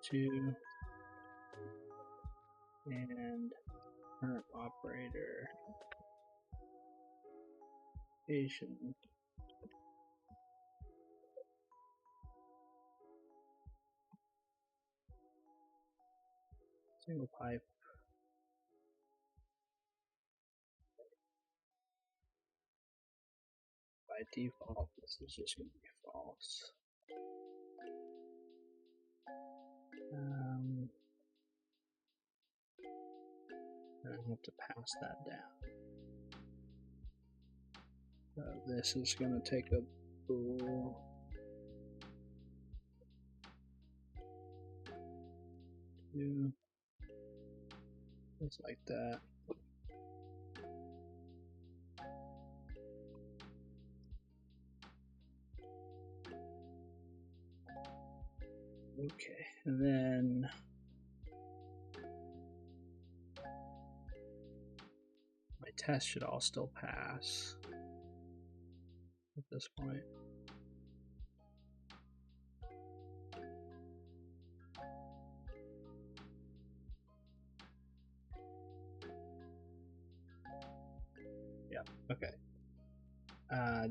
Two and current operator station. Single pipe. By default, this is just going to be false. I have to pass that down. So this is going to take a bool. Just like that. Okay, and then my test should all still pass at this point. Yep, okay.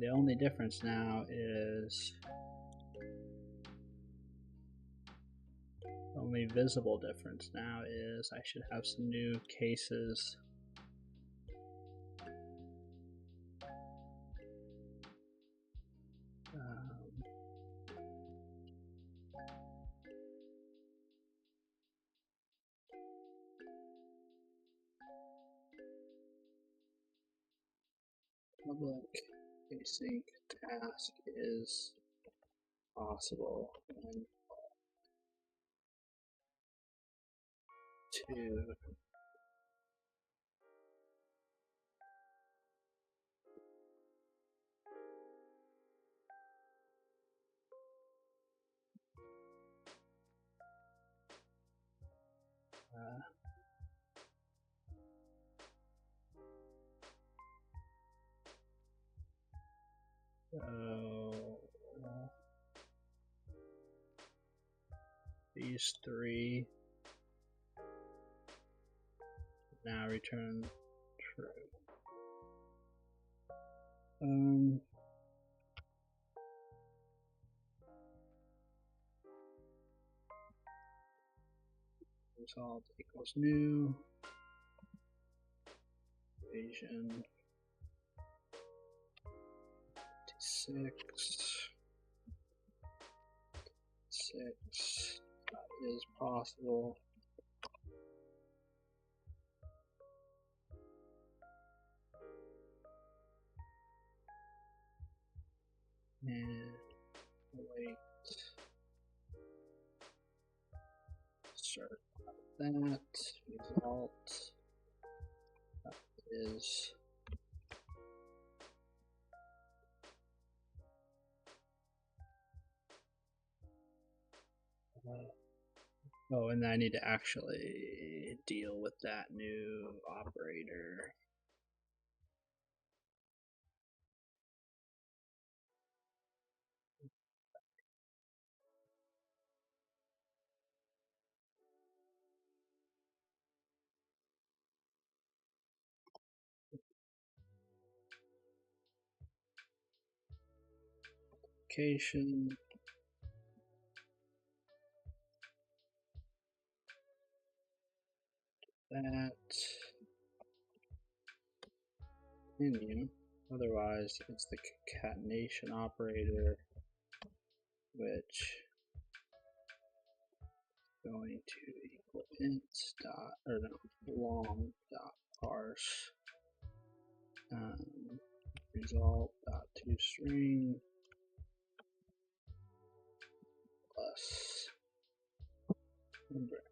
The only difference now is the only visible difference now is I should have some new cases. Public async task is possible and to So these three now return true. Result equals new equation 6 is possible. And wait, start that result is oh, and I need to actually deal with that new operator. Application. That menu. Otherwise, it's the concatenation operator, which is going to equal int dot or no, long dot parse result dot toString plus number.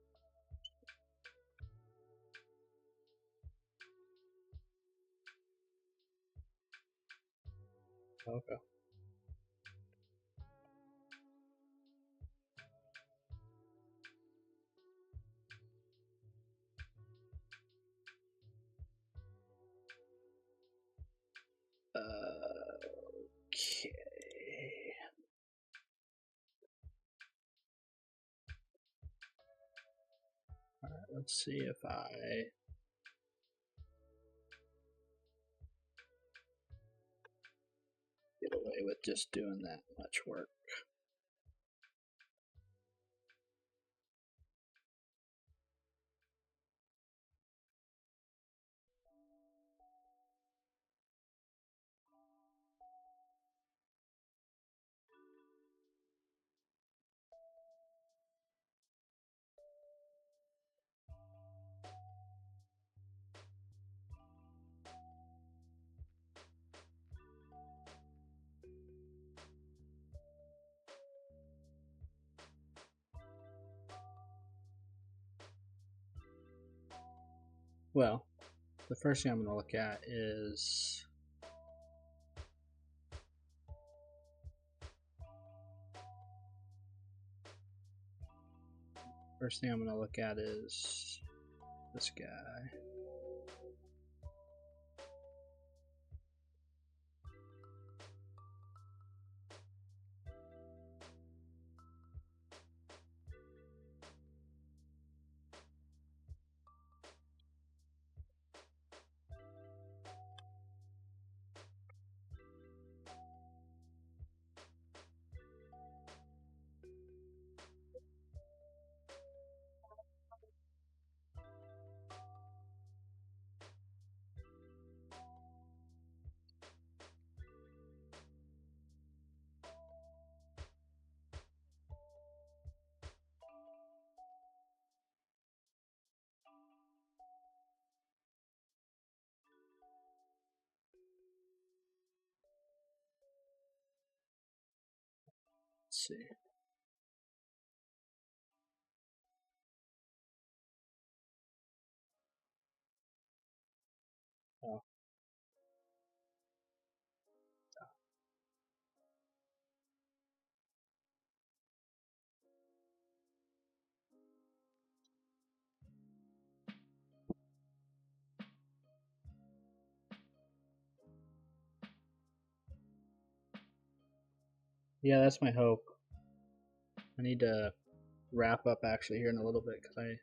Okay. Okay. All right, let's see if I get away with just doing that much work. Well, the first thing I'm going to look at is this guy. Let's see. Oh. Yeah, that's my hope. I need to wrap up actually here in a little bit because I.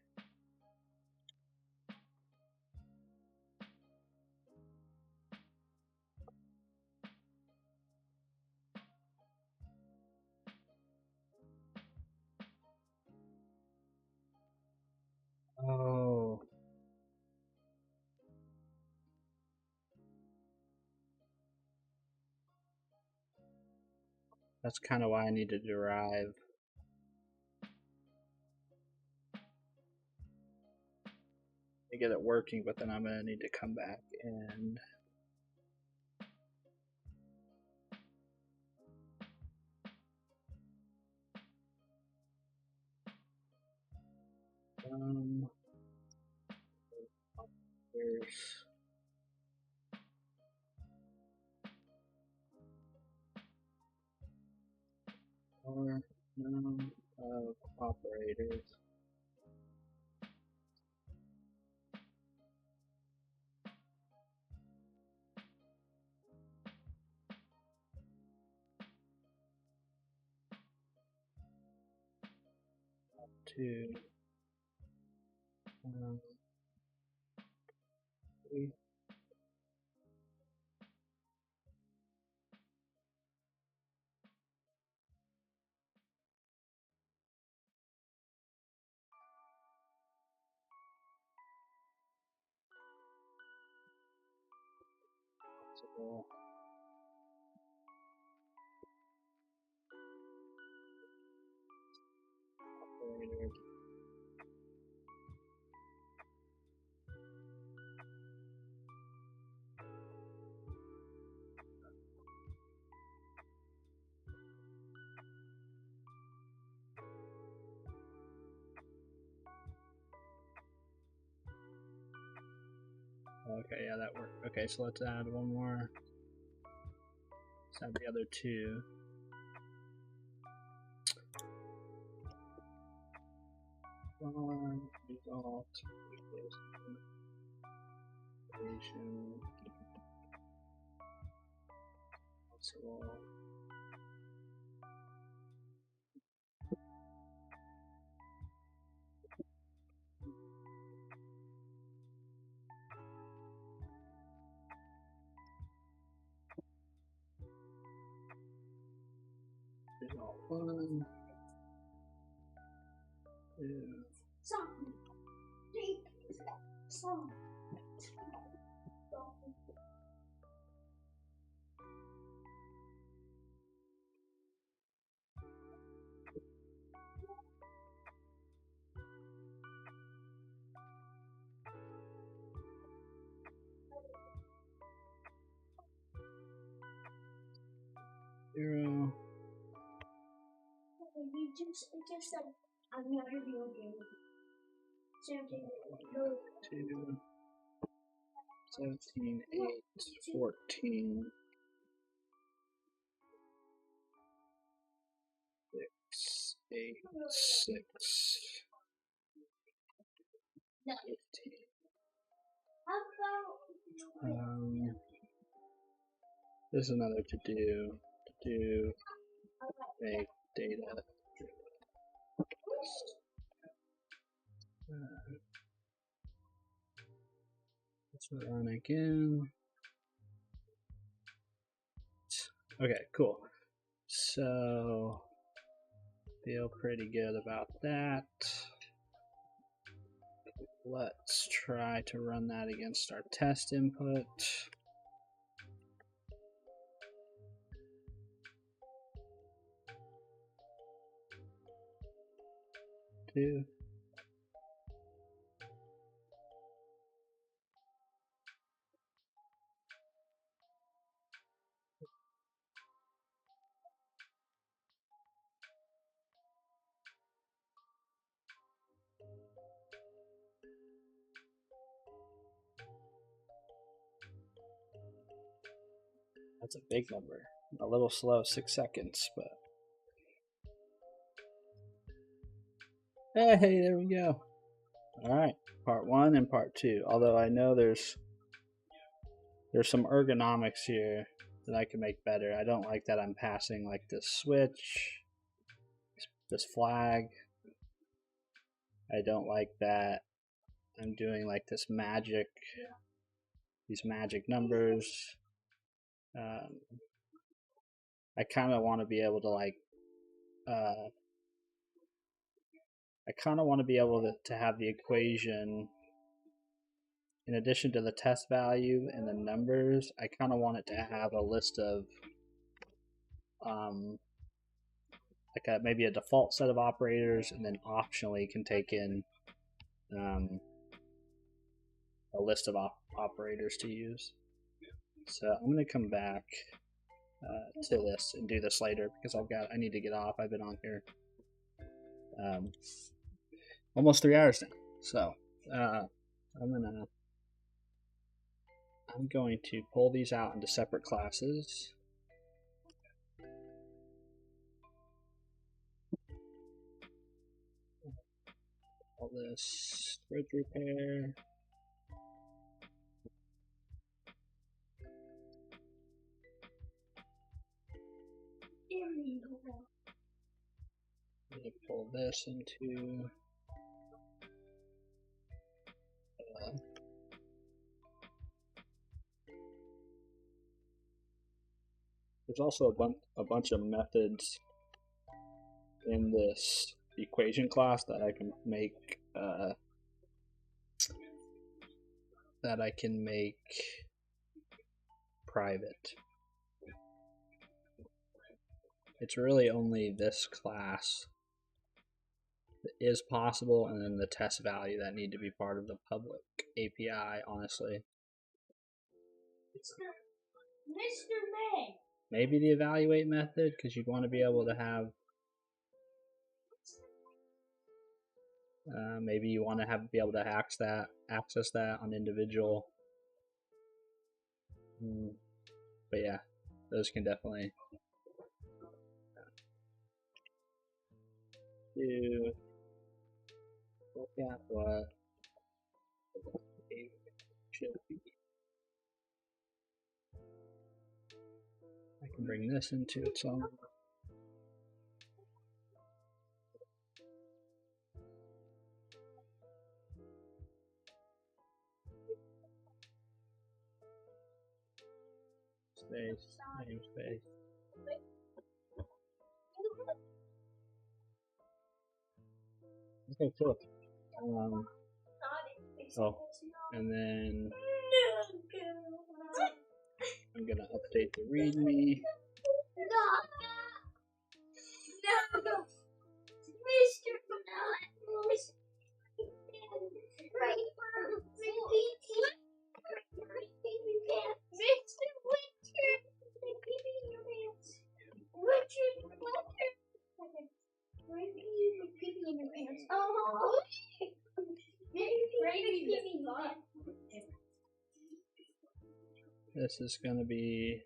Oh. That's kind of why I need to derive. To get it working, but then I'm going to need to come back and. There's. Or no operators. Two. 3. Possible. Operators. Okay, yeah, that worked. Okay, so let's add one more. Let's add the other 2. Result. Possible. Result 1. 2. Zero. You just said I'm not a video game. 2. 17, 8, 14. 6, 8, 6. 15. This is another to do make data. Let's run again. Okay, cool. So feel pretty good about that. Let's try to run that against our test input. Two. That's a big number. A little slow, 6 seconds, but hey, there we go. All right, part 1 and part 2. Although I know there's some ergonomics here that I can make better. I don't like that I'm passing like this switch, this flag. I don't like that I'm doing like this magic, these magic numbers. I kind of want to be able to like, I kind of want to be able to have the equation, in addition to the test value and the numbers, I kind of want it to have a list of like maybe a default set of operators, and then optionally can take in a list of operators to use. So I'm going to come back to this and do this later because I need to get off. I've been on here almost 3 hours now. So I'm going to pull these out into separate classes. All this bridge repair. I'm going to pull this into there's also a bunch of methods in this equation class that I can make private. It's really only this class that is possible, and then the test value that need to be part of the public API, honestly. Mr. May. Maybe the evaluate method, because you'd want to be able to have maybe you want to be able to access that on individual. But yeah, those can definitely do look at what it should be. I can bring this into its own. Space, namespace. Okay, cool. Oh, and then I'm gonna update the README. No, Mr. This is gonna be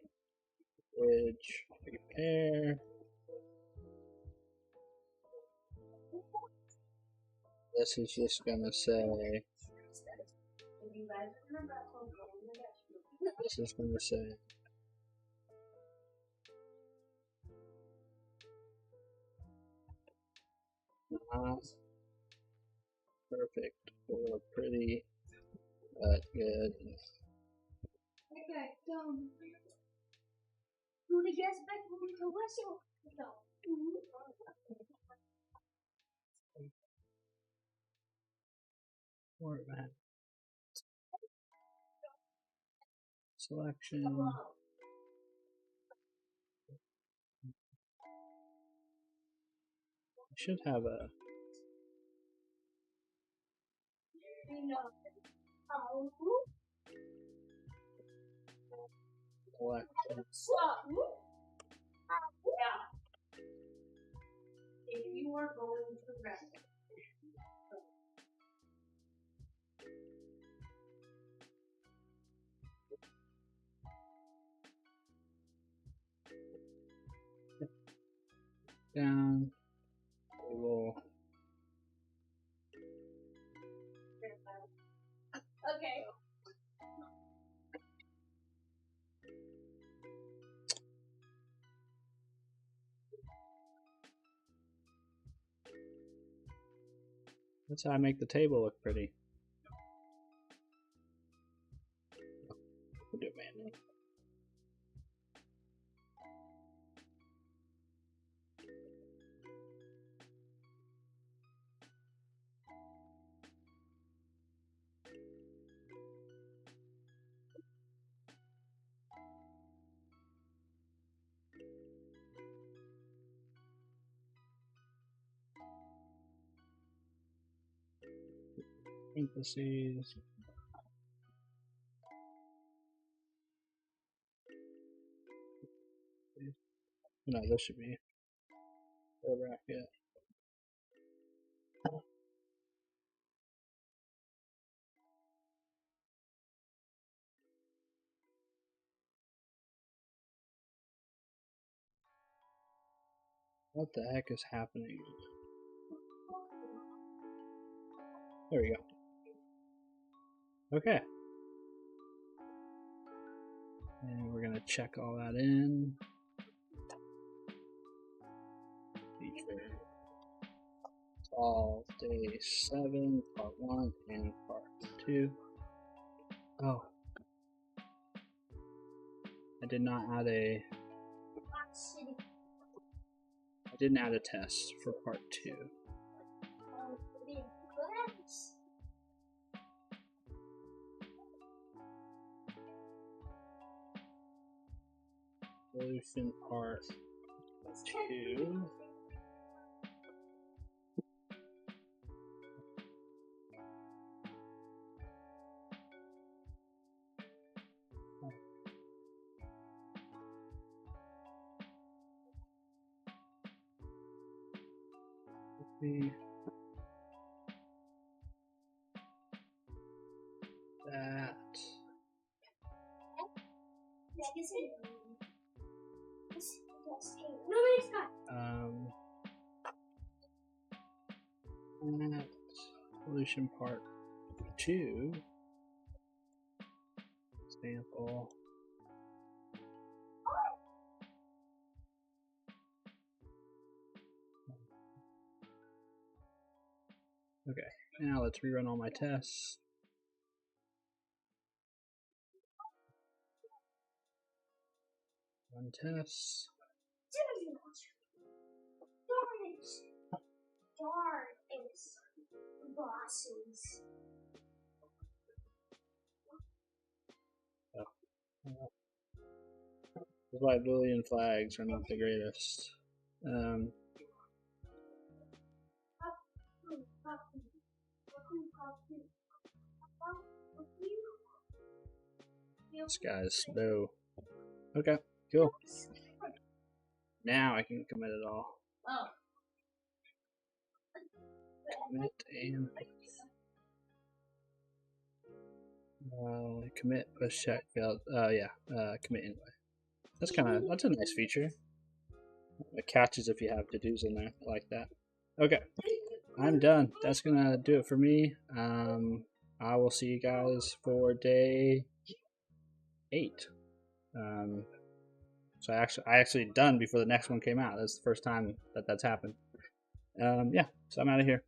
bridge repair. This is just gonna say. This is gonna say. Not perfect or pretty, but good. Okay, you want to guess back to whistle? No. Format. Selection. I should have a. Selection. If you are going to rest. Down. We will. Okay. That's how I make the table look pretty. We'll do it manually. Parentheses. No, this should be the bracket. What the heck is happening? There we go. Okay. And we're going to check all that in. Feature. All day 7, part 1 and part 2. Oh. I did not add a... I didn't add a test for part 2. Solution part 2. That. That solution part 2. Sample. Okay, now let's rerun all my tests. Run tests. Bosses. That's why Boolean flags are not the greatest. This guy's slow. Okay, cool. Now I can commit it all. Oh. Commit and commit push check failed. Commit anyway. That's a nice feature. It catches if you have to-dos in there like that. Okay, I'm done. That's gonna do it for me. I will see you guys for day 8. So I actually done before the next one came out. That's the first time that's happened. Yeah, so I'm out of here.